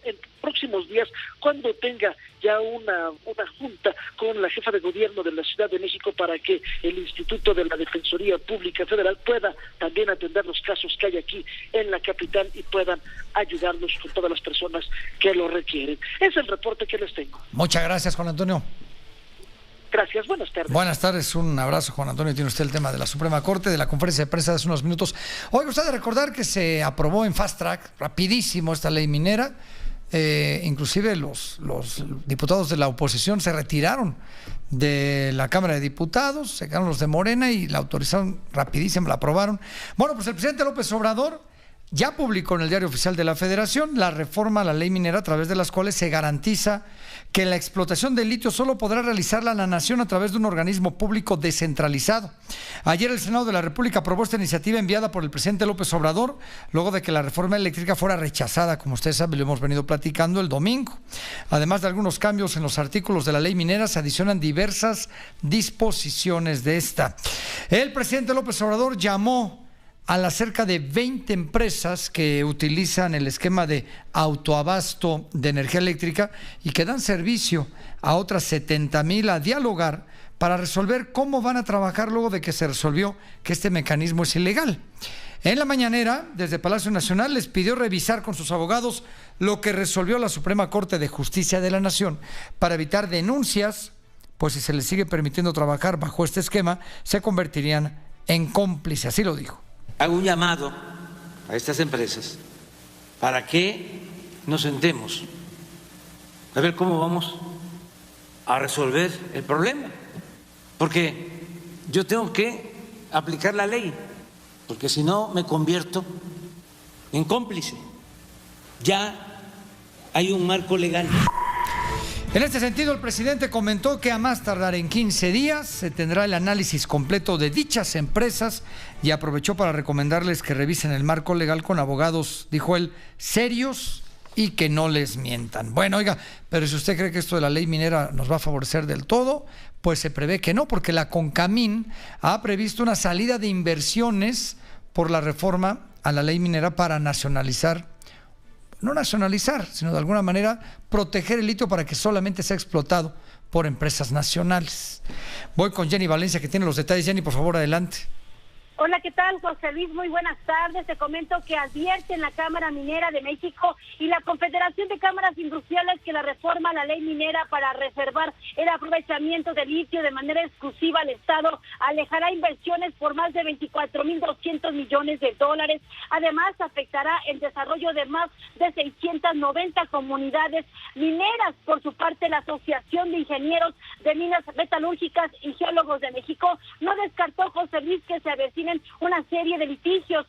en próximos días, cuando tenga ya una junta con la jefa de gobierno de la Ciudad de México para que el Instituto de la Defensoría Pública Federal pueda también atender los casos que hay aquí en la capital y puedan ayudarnos con todas las personas que lo requieren. Es el reporte que les tengo. Muchas gracias, Juan Antonio. Gracias, buenas tardes. Buenas tardes, un abrazo, Juan Antonio. Tiene usted el tema de la Suprema Corte, de la conferencia de prensa de hace unos minutos. Oiga, usted de recordar que se aprobó en fast track, rapidísimo, esta ley minera. Inclusive los diputados de la oposición se retiraron de la Cámara de Diputados, se quedaron los de Morena y la autorizaron rapidísimo, la aprobaron. Bueno, pues el presidente López Obrador ya publicó en el Diario Oficial de la Federación la reforma a la ley minera a través de las cuales se garantiza que la explotación del litio solo podrá realizarla la nación a través de un organismo público descentralizado. Ayer el Senado de la República aprobó esta iniciativa enviada por el presidente López Obrador, luego de que la reforma eléctrica fuera rechazada, como ustedes saben, lo hemos venido platicando el domingo. Además de algunos cambios en los artículos de la ley minera, se adicionan diversas disposiciones de esta. El presidente López Obrador llamó a las cerca de 20 empresas que utilizan el esquema de autoabasto de energía eléctrica y que dan servicio a otras 70,000 a dialogar para resolver cómo van a trabajar luego de que se resolvió que este mecanismo es ilegal. En la mañanera, desde Palacio Nacional, les pidió revisar con sus abogados lo que resolvió la Suprema Corte de Justicia de la Nación para evitar denuncias, pues si se les sigue permitiendo trabajar bajo este esquema, se convertirían en cómplices, así lo dijo. Hago un llamado a estas empresas para que nos sentemos a ver cómo vamos a resolver el problema, porque yo tengo que aplicar la ley, porque si no me convierto en cómplice. Ya hay un marco legal. En este sentido, el presidente comentó que a más tardar en 15 días se tendrá el análisis completo de dichas empresas y aprovechó para recomendarles que revisen el marco legal con abogados, dijo él, serios y que no les mientan. Bueno, oiga, pero si usted cree que esto de la ley minera nos va a favorecer del todo, pues se prevé que no, porque la CONCAMIN ha previsto una salida de inversiones por la reforma a la ley minera para nacionalizar, no nacionalizar, sino de alguna manera proteger el litio para que solamente sea explotado por empresas nacionales. Voy con Jenny Valencia, que tiene los detalles. Jenny, por favor, adelante. Hola, ¿qué tal, José Luis? Muy buenas tardes. Te comento que advierten la Cámara Minera de México y la Confederación de Cámaras Industriales que la reforma a la ley minera para reservar el aprovechamiento de litio de manera exclusiva al Estado alejará inversiones por más de 24.200 millones de dólares. Además, afectará el desarrollo de más de 690 comunidades mineras. Por su parte, la Asociación de Ingenieros de Minas Metalúrgicas y Geólogos de México no descartó, José Luis, que se avecinen una serie de litigios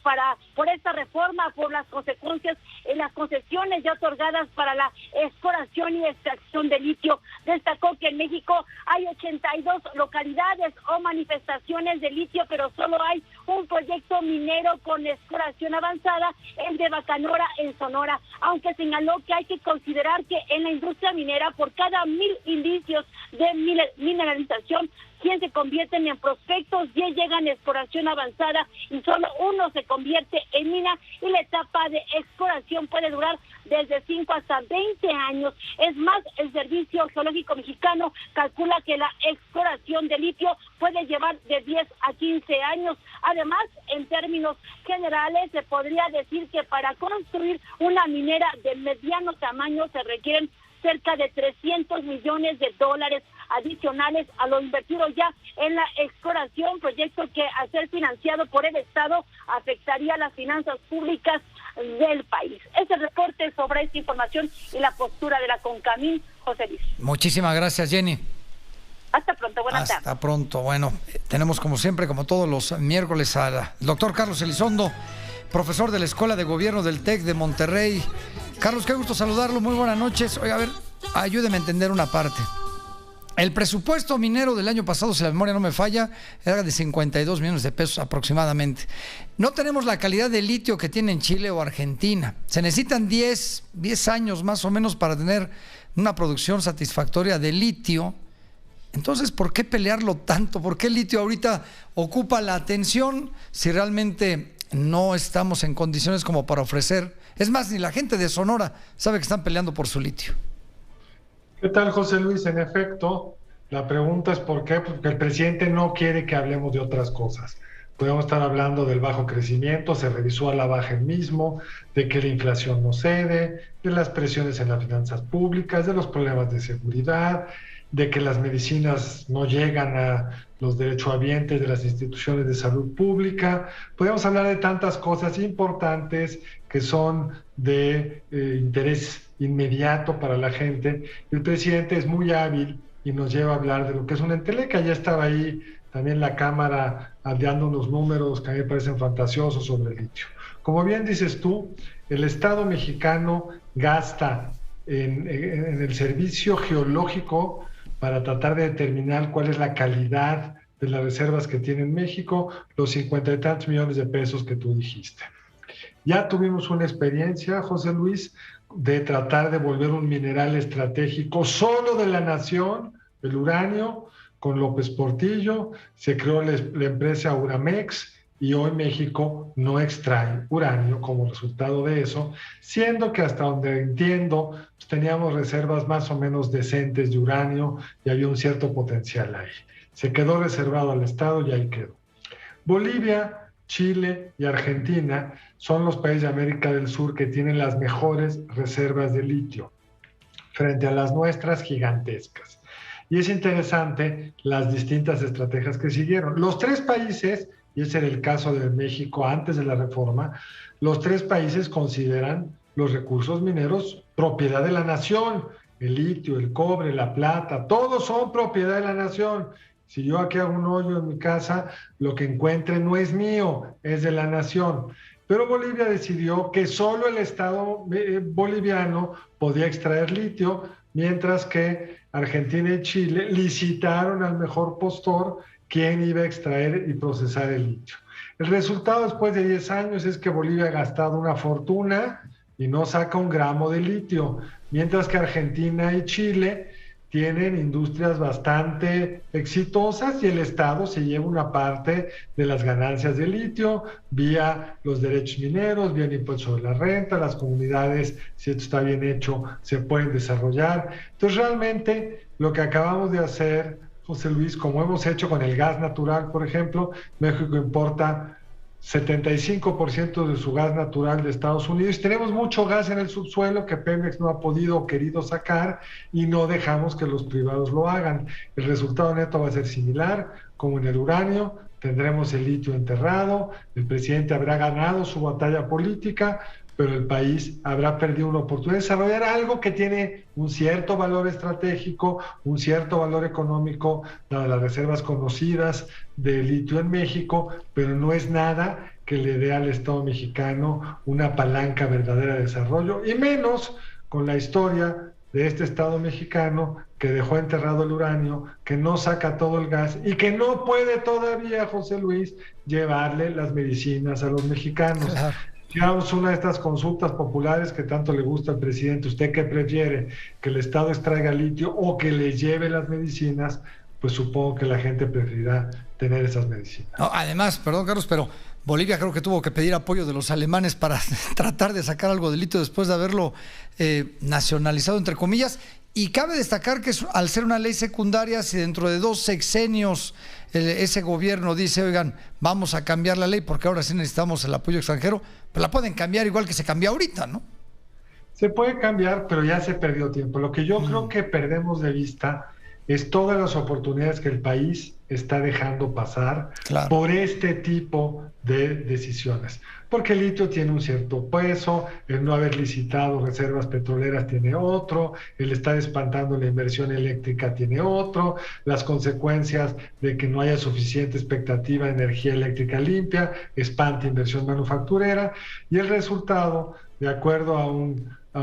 por esta reforma, por las consecuencias en las concesiones ya otorgadas para la exploración y extracción de litio. Destacó que en México hay 82 localidades o manifestaciones de litio, pero solo hay un proyecto minero con exploración avanzada, el de Bacanora en Sonora, aunque señaló que hay que considerar que en la industria minera, por cada 1,000 indicios de mineralización, 100 se convierten en prospectos, 10 llegan a exploración avanzada y solo uno se convierte en mina, y la etapa de exploración puede durar desde 5 hasta 20 años. Es más, el Servicio Geológico Mexicano calcula que la exploración de litio puede llevar de 10 a 15 años. Además, en términos generales, se podría decir que para construir una minera de mediano tamaño se requieren cerca de 300 millones de dólares adicionales a lo invertido ya en la exploración, proyecto que, al ser financiado por el Estado, afectaría las finanzas públicas del país. Ese reporte sobre esta información y la postura de la CONCAMIN, José Luis. Muchísimas gracias, Jenny. Hasta pronto, buenas tardes. Hasta pronto. Bueno, tenemos como siempre, como todos los miércoles, al doctor Carlos Elizondo, profesor de la Escuela de Gobierno del TEC de Monterrey. Carlos, qué gusto saludarlo, muy buenas noches. Oiga, a ver, ayúdeme a entender una parte. El presupuesto minero del año pasado, si la memoria no me falla, era de 52 millones de pesos aproximadamente. No tenemos la calidad de litio que tienen Chile o Argentina. Se necesitan 10 años más o menos para tener una producción satisfactoria de litio. Entonces, ¿por qué pelearlo tanto? ¿Por qué el litio ahorita ocupa la atención si realmente no estamos en condiciones como para ofrecer? Es más, ni la gente de Sonora sabe que están peleando por su litio. ¿Qué tal, José Luis? En efecto, la pregunta es ¿por qué? Porque el presidente no quiere que hablemos de otras cosas. Podemos estar hablando del bajo crecimiento, se revisó a la baja el mismo, de que la inflación no cede, de las presiones en las finanzas públicas, de los problemas de seguridad, de que las medicinas no llegan a los derechohabientes de las instituciones de salud pública. Podemos hablar de tantas cosas importantes que son de interés inmediato para la gente. El presidente es muy hábil y nos lleva a hablar de lo que es una enteleca. Ya estaba ahí también la Cámara dando unos números que a mí me parecen fantasiosos sobre el litio. Como bien dices tú, el Estado mexicano gasta en el servicio geológico para tratar de determinar cuál es la calidad de las reservas que tiene en México, los 50 y tantos millones de pesos que tú dijiste. Ya tuvimos una experiencia, José Luis, de tratar de volver un mineral estratégico solo de la nación, el uranio, con López Portillo, se creó la empresa Uramex y hoy México no extrae uranio como resultado de eso, siendo que hasta donde entiendo pues teníamos reservas más o menos decentes de uranio y había un cierto potencial ahí. Se quedó reservado al Estado y ahí quedó. Bolivia, Chile y Argentina son los países de América del Sur que tienen las mejores reservas de litio frente a las nuestras gigantescas. Y es interesante las distintas estrategias que siguieron. Los tres países, y ese era el caso de México antes de la reforma, los tres países consideran los recursos mineros propiedad de la nación. El litio, el cobre, la plata, todos son propiedad de la nación. Si yo aquí hago un hoyo en mi casa, lo que encuentre no es mío, es de la nación. Pero Bolivia decidió que solo el Estado boliviano podía extraer litio, mientras que Argentina y Chile licitaron al mejor postor quién iba a extraer y procesar el litio. El resultado después de 10 años es que Bolivia ha gastado una fortuna y no saca un gramo de litio, mientras que Argentina y Chile tienen industrias bastante exitosas y el Estado se lleva una parte de las ganancias de litio vía los derechos mineros, vía el impuesto sobre la renta, las comunidades, si esto está bien hecho, se pueden desarrollar. Entonces realmente lo que acabamos de hacer José Luis, como hemos hecho con el gas natural, por ejemplo. México importa 75% de su gas natural de Estados Unidos. Tenemos mucho gas en el subsuelo que Pemex no ha podido o querido sacar y no dejamos que los privados lo hagan. El resultado neto va a ser similar, como en el uranio. Tendremos el litio enterrado, el presidente habrá ganado su batalla política, pero el país habrá perdido una oportunidad de desarrollar algo que tiene un cierto valor estratégico, un cierto valor económico, dadas las reservas conocidas de litio en México, pero no es nada que le dé al Estado mexicano una palanca verdadera de desarrollo, y menos con la historia de este Estado mexicano que dejó enterrado el uranio, que no saca todo el gas y que no puede todavía, José Luis, llevarle las medicinas a los mexicanos. Claro. Digamos, una de estas consultas populares que tanto le gusta al presidente, ¿usted qué prefiere? ¿Que el Estado extraiga litio o que le lleve las medicinas? Pues supongo que la gente preferirá tener esas medicinas. No, además, perdón Carlos, pero Bolivia creo que tuvo que pedir apoyo de los alemanes para tratar de sacar algo de litio después de haberlo nacionalizado, entre comillas. Y cabe destacar que al ser una ley secundaria, si dentro de 2 sexenios ese gobierno dice, oigan, vamos a cambiar la ley porque ahora sí necesitamos el apoyo extranjero, pues la pueden cambiar igual que se cambió ahorita, ¿no? Se puede cambiar, pero ya se perdió tiempo. Lo que yo creo que perdemos de vista es todas las oportunidades que el país está dejando pasar por este tipo de decisiones. Porque el litio tiene un cierto peso, el no haber licitado reservas petroleras tiene otro, el estar espantando la inversión eléctrica tiene otro, las consecuencias de que no haya suficiente expectativa de energía eléctrica limpia espanta inversión manufacturera, y el resultado, de acuerdo a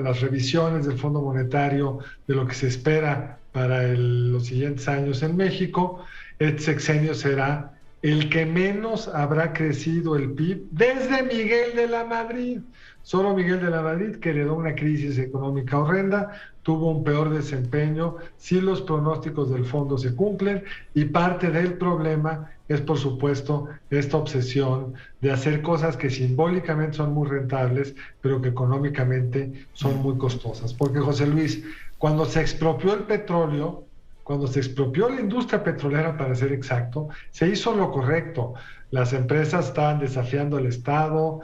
las revisiones del Fondo Monetario de lo que se espera para los siguientes años en México, el sexenio será el que menos habrá crecido el PIB desde Miguel de la Madrid. Solo Miguel de la Madrid, que heredó una crisis económica horrenda, tuvo un peor desempeño si los pronósticos del fondo se cumplen, y parte del problema es, por supuesto, esta obsesión de hacer cosas que simbólicamente son muy rentables, pero que económicamente son muy costosas. Porque, José Luis, cuando se expropió el petróleo, cuando se expropió la industria petrolera, para ser exacto, se hizo lo correcto. Las empresas estaban desafiando al Estado,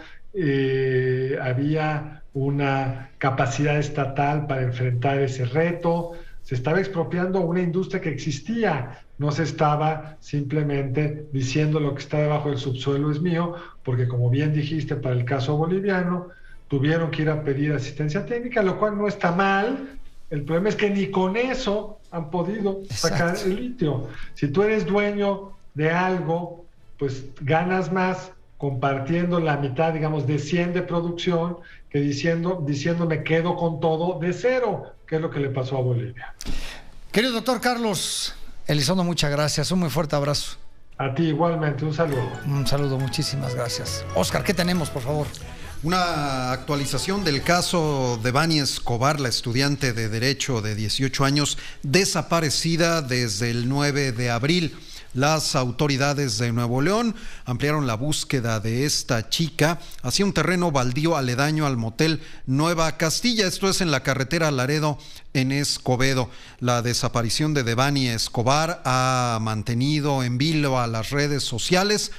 había una capacidad estatal para enfrentar ese reto, se estaba expropiando una industria que existía, no se estaba simplemente diciendo lo que está debajo del subsuelo es mío, porque como bien dijiste para el caso boliviano, tuvieron que ir a pedir asistencia técnica, lo cual no está mal. El problema es que ni con eso han podido sacar el litio. Si tú eres dueño de algo, pues ganas más compartiendo la mitad, digamos, de 100 de producción, que diciendo me quedo con todo de cero, que es lo que le pasó a Bolivia. Querido doctor Carlos Elizondo, muchas gracias. Un muy fuerte abrazo. A ti igualmente, un saludo. Un saludo, muchísimas gracias. Oscar, ¿qué tenemos, por favor? Una actualización del caso de Devani Escobar, la estudiante de Derecho de 18 años, desaparecida desde el 9 de abril. Las autoridades de Nuevo León ampliaron la búsqueda de esta chica hacia un terreno baldío aledaño al motel Nueva Castilla, esto es en la carretera Laredo en Escobedo. La desaparición de Devani Escobar ha mantenido en vilo a las redes sociales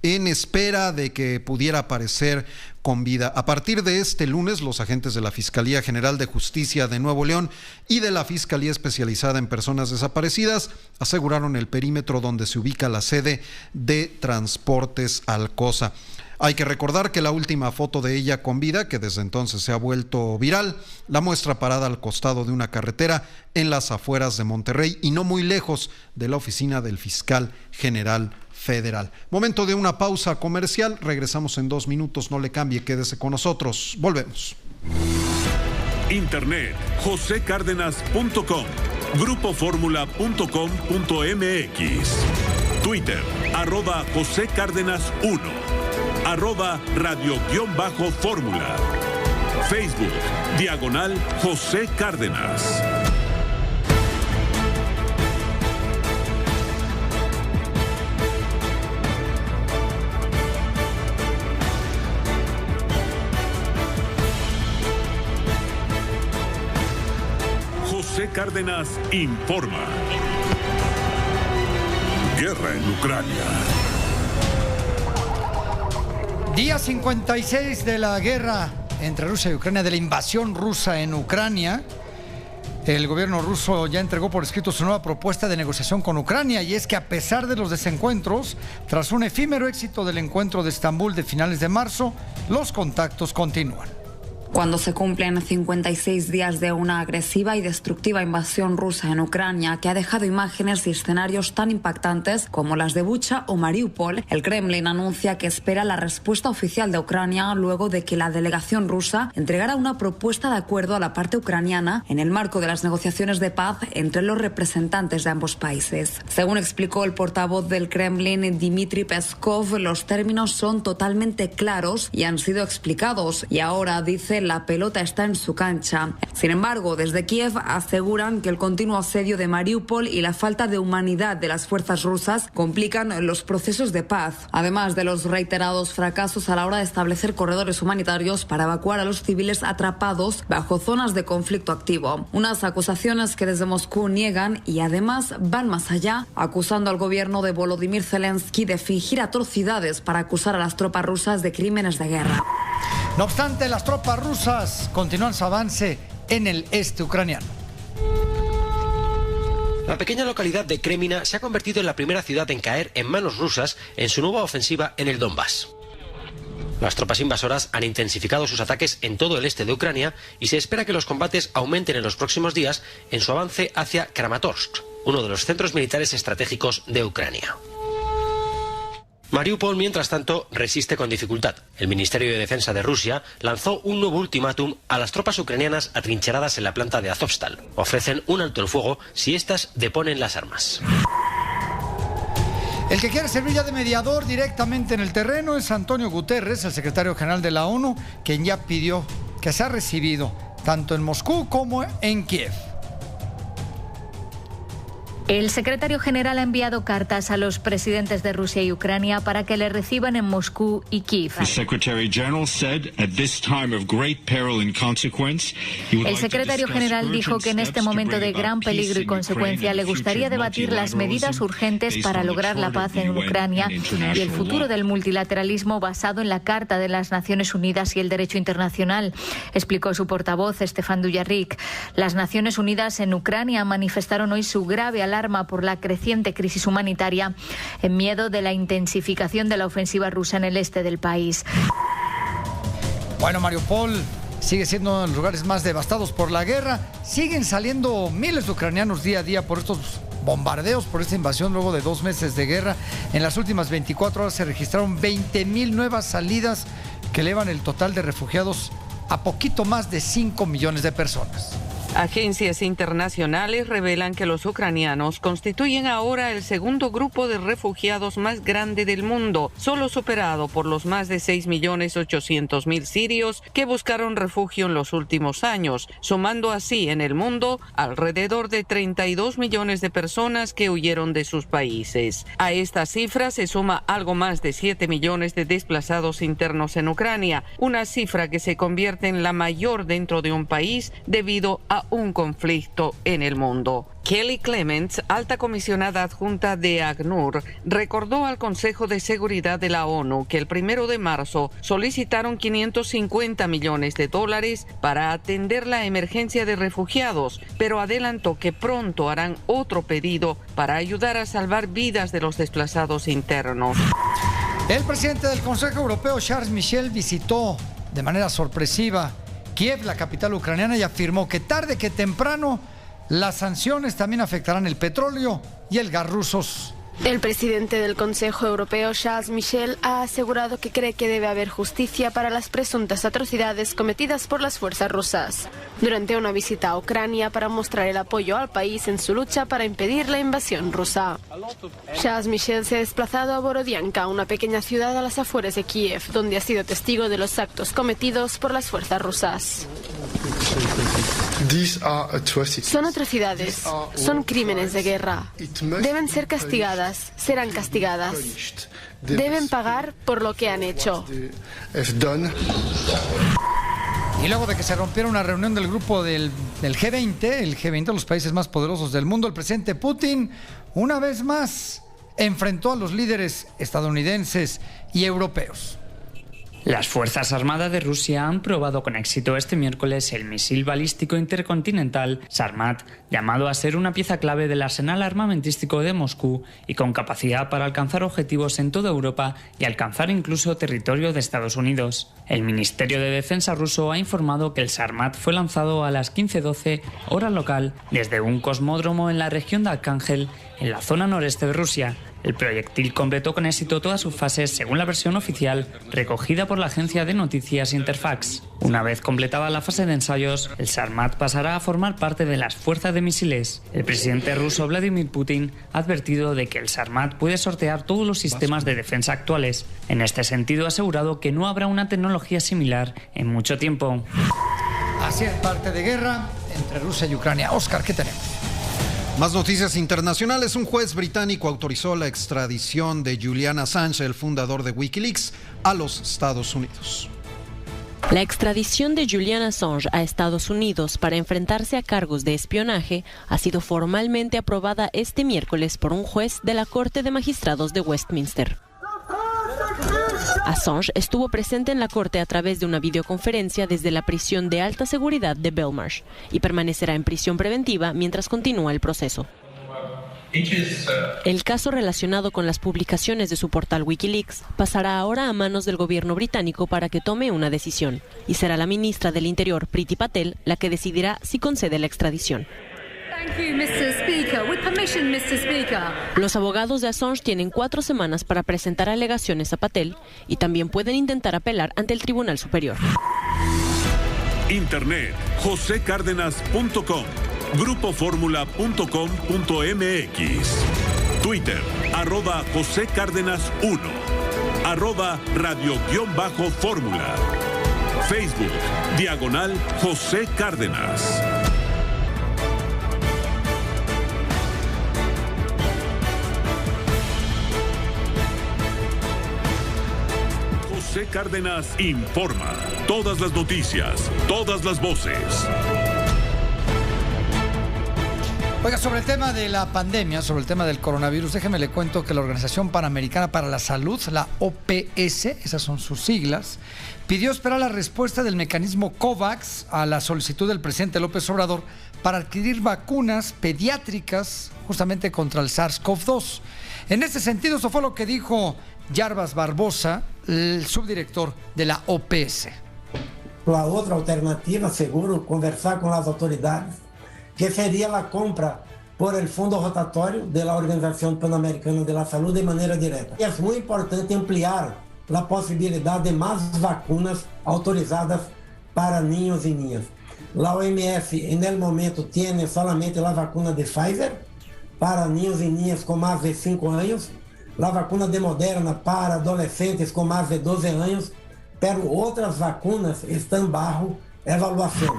en espera de que pudiera aparecer con vida. A partir de este lunes, los agentes de la Fiscalía General de Justicia de Nuevo León y de la Fiscalía Especializada en Personas Desaparecidas aseguraron el perímetro donde se ubica la sede de Transportes Alcosa. Hay que recordar que la última foto de ella con vida, que desde entonces se ha vuelto viral, la muestra parada al costado de una carretera en las afueras de Monterrey y no muy lejos de la oficina del fiscal general federal. Momento de una pausa comercial, regresamos en 2 minutos, no le cambie, quédese con nosotros, volvemos. Internet, josecárdenas.com, grupoformula.com.mx, Twitter, @JoséCárdenas1, @radio_fórmula, Facebook, /José Cárdenas. José Cárdenas informa. Guerra en Ucrania. Día 56 de la guerra entre Rusia y Ucrania, de la invasión rusa en Ucrania. El gobierno ruso ya entregó por escrito su nueva propuesta de negociación con Ucrania, y es que a pesar de los desencuentros, tras un efímero éxito del encuentro de Estambul de finales de marzo, los contactos continúan. Cuando se cumplen 56 días de una agresiva y destructiva invasión rusa en Ucrania que ha dejado imágenes y escenarios tan impactantes como las de Bucha o Mariupol, el Kremlin anuncia que espera la respuesta oficial de Ucrania luego de que la delegación rusa entregara una propuesta de acuerdo a la parte ucraniana en el marco de las negociaciones de paz entre los representantes de ambos países. Según explicó el portavoz del Kremlin, Dmitry Peskov, los términos son totalmente claros y han sido explicados, y ahora, dice, la pelota está en su cancha. Sin embargo, desde Kiev aseguran que el continuo asedio de Mariupol y la falta de humanidad de las fuerzas rusas complican los procesos de paz, además de los reiterados fracasos a la hora de establecer corredores humanitarios para evacuar a los civiles atrapados bajo zonas de conflicto activo. Unas acusaciones que desde Moscú niegan y además van más allá, acusando al gobierno de Volodymyr Zelensky de fingir atrocidades para acusar a las tropas rusas de crímenes de guerra. No obstante, las tropas rusas continúan su avance en el este ucraniano. La pequeña localidad de Kremina se ha convertido en la primera ciudad en caer en manos rusas en su nueva ofensiva en el Donbass. Las tropas invasoras han intensificado sus ataques en todo el este de Ucrania y se espera que los combates aumenten en los próximos días en su avance hacia Kramatorsk, uno de los centros militares estratégicos de Ucrania. Mariupol, mientras tanto, resiste con dificultad. El Ministerio de Defensa de Rusia lanzó un nuevo ultimátum a las tropas ucranianas atrincheradas en la planta de Azovstal. Ofrecen un alto el fuego si éstas deponen las armas. El que quiere servir ya de mediador directamente en el terreno es Antonio Guterres, el secretario general de la ONU, quien ya pidió que sea recibido tanto en Moscú como en Kiev. El secretario general ha enviado cartas a los presidentes de Rusia y Ucrania para que le reciban en Moscú y Kiev. El secretario general dijo que en este momento de gran peligro y consecuencia le gustaría debatir las medidas urgentes para lograr la paz en Ucrania y el futuro del multilateralismo basado en la Carta de las Naciones Unidas y el derecho internacional, explicó su portavoz Stefan Dujarric. Las Naciones Unidas en Ucrania manifestaron hoy su grave alarma por la creciente crisis humanitaria en miedo de la intensificación de la ofensiva rusa en el este del país. Bueno, Mariupol sigue siendo uno de los lugares más devastados por la guerra. Siguen saliendo miles de ucranianos día a día por estos bombardeos, por esta invasión luego de 2 meses de guerra. En las últimas 24 horas se registraron 20,000 nuevas salidas que elevan el total de refugiados a poquito más de 5 millones de personas. Agencias internacionales revelan que los ucranianos constituyen ahora el segundo grupo de refugiados más grande del mundo, solo superado por los más de 6.800.000 sirios que buscaron refugio en los últimos años, sumando así en el mundo alrededor de 32 millones de personas que huyeron de sus países. A esta cifra se suma algo más de 7 millones de desplazados internos en Ucrania, una cifra que se convierte en la mayor dentro de un país debido a un conflicto en el mundo. Kelly Clements, alta comisionada adjunta de ACNUR, recordó al Consejo de Seguridad de la ONU que el 1 de marzo solicitaron $550 millones para atender la emergencia de refugiados, pero adelantó que pronto harán otro pedido para ayudar a salvar vidas de los desplazados internos. El presidente del Consejo Europeo, Charles Michel, visitó de manera sorpresiva Kiev, la capital ucraniana, y afirmó que tarde que temprano las sanciones también afectarán el petróleo y el gas rusos. El presidente del Consejo Europeo, Charles Michel, ha asegurado que cree que debe haber justicia para las presuntas atrocidades cometidas por las fuerzas rusas durante una visita a Ucrania para mostrar el apoyo al país en su lucha para impedir la invasión rusa. Charles Michel se ha desplazado a Borodianka, una pequeña ciudad a las afueras de Kiev, donde ha sido testigo de los actos cometidos por las fuerzas rusas. Son atrocidades, son crímenes de guerra. Deben ser castigadas, serán castigadas. Deben pagar por lo que han hecho. Y luego de que se rompiera una reunión del grupo del G20, el G20 de los países más poderosos del mundo, el presidente Putin, una vez más, enfrentó a los líderes estadounidenses y europeos. Las Fuerzas Armadas de Rusia han probado con éxito este miércoles el misil balístico intercontinental Sarmat, llamado a ser una pieza clave del arsenal armamentístico de Moscú y con capacidad para alcanzar objetivos en toda Europa y alcanzar incluso territorio de Estados Unidos. El Ministerio de Defensa ruso ha informado que el Sarmat fue lanzado a las 15:12 hora local desde un cosmódromo en la región de Arcángel, en la zona noreste de Rusia. El proyectil completó con éxito todas sus fases según la versión oficial recogida por la agencia de noticias Interfax. Una vez completada la fase de ensayos, el Sarmat pasará a formar parte de las fuerzas de misiles. El presidente ruso Vladimir Putin ha advertido de que el Sarmat puede sortear todos los sistemas de defensa actuales. En este sentido, ha asegurado que no habrá una tecnología similar en mucho tiempo. Así es, parte de guerra entre Rusia y Ucrania. Oscar, ¿qué tenemos? Más noticias internacionales. Un juez británico autorizó la extradición de Julian Assange, el fundador de Wikileaks, a los Estados Unidos. La extradición de Julian Assange a Estados Unidos para enfrentarse a cargos de espionaje ha sido formalmente aprobada este miércoles por un juez de la Corte de Magistrados de Westminster. Assange estuvo presente en la corte a través de una videoconferencia desde la prisión de alta seguridad de Belmarsh y permanecerá en prisión preventiva mientras continúa el proceso. El caso relacionado con las publicaciones de su portal Wikileaks pasará ahora a manos del gobierno británico para que tome una decisión, y será la ministra del Interior, Priti Patel, la que decidirá si concede la extradición. Los abogados de Assange tienen 4 semanas para presentar alegaciones a Patel y también pueden intentar apelar ante el Tribunal Superior. Internet, josecárdenas.com, grupoformula.com.mx, Twitter, @JoséCárdenas1, @radio_fórmula, Facebook, /José Cárdenas. José Cárdenas informa. Todas las noticias, todas las voces. Oiga, sobre el tema de la pandemia, sobre el tema del coronavirus, déjeme le cuento que la Organización Panamericana para la Salud, la OPS, esas son sus siglas, pidió esperar la respuesta del mecanismo COVAX a la solicitud del presidente López Obrador para adquirir vacunas pediátricas justamente contra el SARS-CoV-2. En ese sentido, eso fue lo que dijo Jarbas Barbosa, el subdirector de la OPS. La otra alternativa, seguro, conversar con las autoridades, que sería la compra por el Fondo Rotatorio de la Organización Panamericana de la Salud de manera directa. Es muy importante ampliar la posibilidad de más vacunas autorizadas para niños y niñas. La OMS en el momento tiene solamente la vacuna de Pfizer para niños y niñas con más de 5 años, la vacuna de Moderna para adolescentes con más de 12 años, pero otras vacunas están bajo evaluación.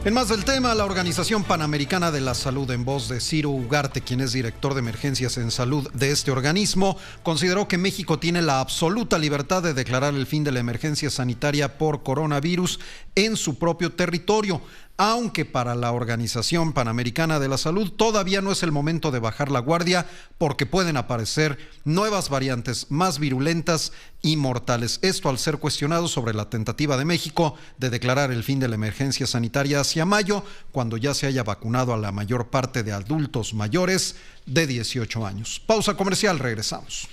En más del tema, la Organización Panamericana de la Salud, en voz de Ciro Ugarte, quien es director de emergencias en salud de este organismo, consideró que México tiene la absoluta libertad de declarar el fin de la emergencia sanitaria por coronavirus en su propio territorio, aunque para la Organización Panamericana de la Salud todavía no es el momento de bajar la guardia porque pueden aparecer nuevas variantes más virulentas y mortales. Esto al ser cuestionado sobre la tentativa de México de declarar el fin de la emergencia sanitaria hacia mayo, cuando ya se haya vacunado a la mayor parte de adultos mayores de 18 años. Pausa comercial, regresamos.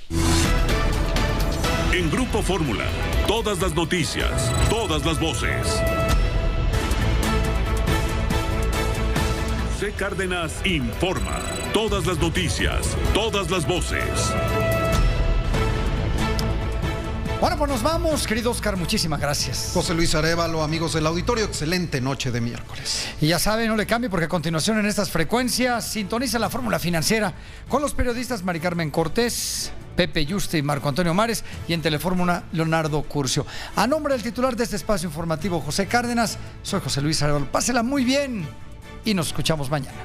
En Grupo Fórmula, todas las noticias, todas las voces. José Cárdenas informa. Todas las noticias, todas las voces. Bueno, pues nos vamos, querido Oscar, muchísimas gracias. José Luis Arévalo, amigos del auditorio, excelente noche de miércoles. Y ya saben, no le cambie porque a continuación en estas frecuencias sintoniza la Fórmula Financiera con los periodistas Mari Carmen Cortés, Pepe Yuste y Marco Antonio Mares, y en Telefórmula Leonardo Curcio. A nombre del titular de este espacio informativo, José Cárdenas, soy José Luis Arévalo. Pásela muy bien y nos escuchamos mañana.